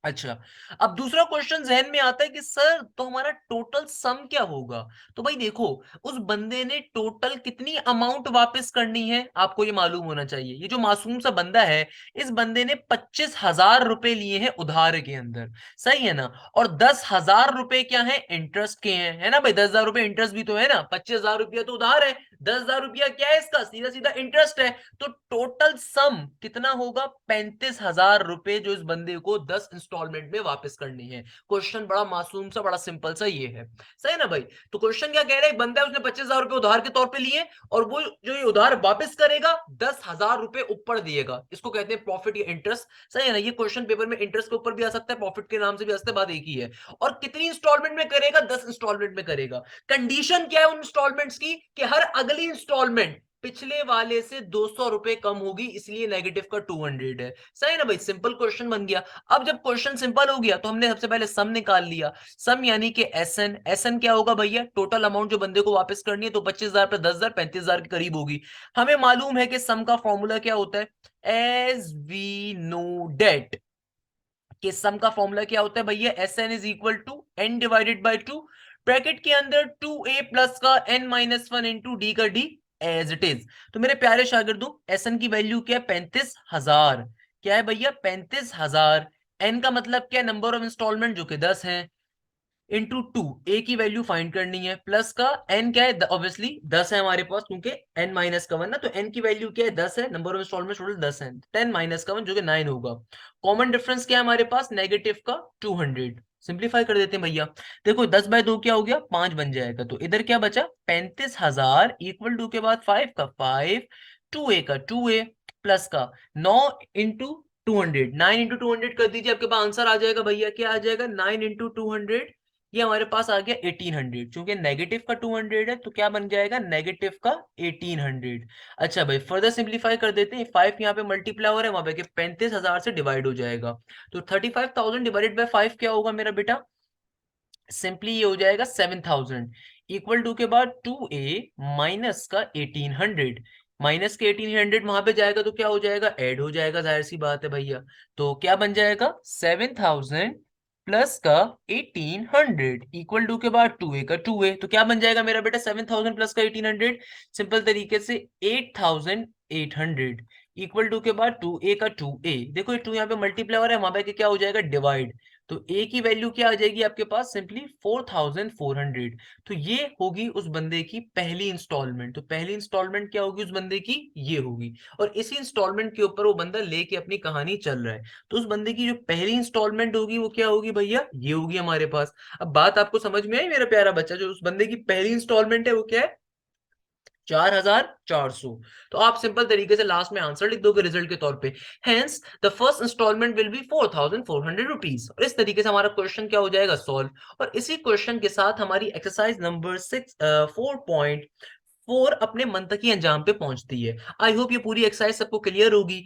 अच्छा, अब दूसरा क्वेश्चन जहन में आता है कि सर तो हमारा टोटल सम क्या होगा? तो भाई देखो, उस बंदे ने टोटल कितनी अमाउंट वापस करनी है आपको ये मालूम होना चाहिए। ये जो मासूम सा बंदा है, इस बंदे ने 25,000 रुपए लिए हैं उधार के अंदर, सही है ना? और 10,000 रुपए क्या है, इंटरेस्ट के हैं, है ना भाई? 10,000 रुपए इंटरेस्ट भी तो है ना, 25,000 रुपया तो उधार है, 10,000 रुपया क्या है इसका, सीधा सीधा इंटरेस्ट है। तो टोटल सम कितना होगा, 35,000 रुपए जो इस बंदे को 10 इंस्टॉलमेंट में वापस करनी है। क्वेश्चन बड़ा मासूम सा, बड़ा सिंपल सा ये है, सही है ना भाई? तो क्वेश्चन क्या कह रहा है, बंदा है उसने 25,000 रुपए उधार के तौर पे लिए, और वो जो ये उधार वापस करेगा 10,000 रुपए ऊपर दिएगा, इसको कहते हैं प्रॉफिट या इंटरेस्ट, सही है ना? ये क्वेश्चन पेपर में इंटरेस्ट के ऊपर भी आ सकता है, प्रॉफिट के नाम से भी आ सकता है, बात एक ही है। और कितनी इंस्टॉलमेंट में करेगा, 10 इंस्टॉलमेंट में करेगा। कंडीशन क्या है उन इंस्टॉलमेंट्स की, कि हर अगली इंस्टॉलमेंट पिछले वाले से 200 रुपए कम होगी, इसलिए नेगेटिव का 200 है, सही ना भाई? सिंपल क्वेश्चन बन गया। अब जब क्वेश्चन सिंपल हो गया तो हमने सबसे पहले सम निकाल लिया। सम यानी कि एसएन, एसएन क्या होगा भैया, टोटल अमाउंट जो बंदे को वापस करनी है, तो 25,000 पे 10,000 35,000 के करीब होगी। हमें मालूम है कि सम का फॉर्मूला क्या होता है, एज वी नो डेट, कि सम का फॉर्मूला क्या होता है भैया, S N is equal to N divided by two, bracket के अंदर 2a प्लस का n-1 इंटू डी का डी, एज इट इज। तो मेरे प्यारे शागिर्दों, एस एन की वैल्यू क्या है, 35,000। क्या है भैया, 35,000। एन का मतलब क्या है, नंबर ऑफ इंस्टॉलमेंट जो कि 10 है, इंटू 2, ए की वैल्यू फाइंड करनी है, प्लस का एन क्या है, ऑब्वियसली 10 है हमारे पास, क्योंकि एन माइनस का 1 ना, तो एन की वैल्यू क्या है, 10 है, नंबर ऑफ इंस्टॉलमेंट टोटल 10 है, 10 माइनस का 1 जो कि 9 होगा। कॉमन डिफरेंस क्या है हमारे पास, नेगेटिव का 200। सिंप्लीफाई कर देते हैं भैया, देखो 10/2 क्या हो गया, 5 बन जाएगा, तो इधर क्या बचा, 35,000 इक्वल टू के बाद 5 का 5, 2a का 2a, प्लस का 9 इंटू 200, 9 इंटू 200 कर दीजिए, आपके पास आंसर आ जाएगा भैया, क्या आ जाएगा, 9 इंटू 200, ये हमारे पास आ गया 1800, क्योंकि नेगेटिव का 200 है तो क्या बन जाएगा, नेगेटिव का 1800। अच्छा भाई, फर्दर सिंप्लीफाई कर देते हैं, 5 यहाँ पे मल्टीप्लाई हो रहा है, वहां पे 35,000 से डिवाइड हो जाएगा, तो 35,000 डिवाइडेड बाय 5 क्या होगा मेरा बेटा, सिंपली ये हो जाएगा 7,000, इक्वल टू के बाद 2a माइनस का 1800, माइनस के 1800 वहां पे जाएगा तो क्या हो जाएगा, ऐड हो जाएगा, जाहिर सी बात है भैया। तो क्या बन जाएगा, 7,000 प्लस का 1800 इक्वल टू के बाद 2a का 2a, तो क्या बन जाएगा मेरा बेटा, 7,000 प्लस का 1800, सिंपल तरीके से 8,800 इक्वल टू के बाद 2a का 2a, देखो ये 2 यहाँ पे मल्टीप्लाई हो रहा है, वहां पे क्या हो जाएगा, डिवाइड, तो a की वैल्यू क्या आ जाएगी आपके पास, सिंपली 4,400। तो ये होगी उस बंदे की पहली इंस्टॉलमेंट, तो पहली इंस्टॉलमेंट क्या होगी उस बंदे की, ये होगी, और इसी इंस्टॉलमेंट के ऊपर वो बंदा लेके अपनी कहानी चल रहा है। तो उस बंदे की जो पहली इंस्टॉलमेंट होगी वो क्या होगी भैया, ये होगी हमारे पास। अब बात आपको समझ में आई मेरा प्यारा बच्चा, जो उस बंदे की पहली इंस्टॉलमेंट है वो क्या है, 4,400। तो आप सिंपल तरीके से लास्ट में आंसर लिख दोगे रिजल्ट के तौर पे, hence the first instalment will be 4,400 rupees. और इस तरीके से हमारा क्वेश्चन क्या हो जाएगा, सॉल्व। और इसी क्वेश्चन के साथ हमारी एक्सरसाइज नंबर 4.4 अपने मंतकी अंजाम पे पहुंचती है। आई होप ये पूरी एक्सरसाइज सबको क्लियर होगी।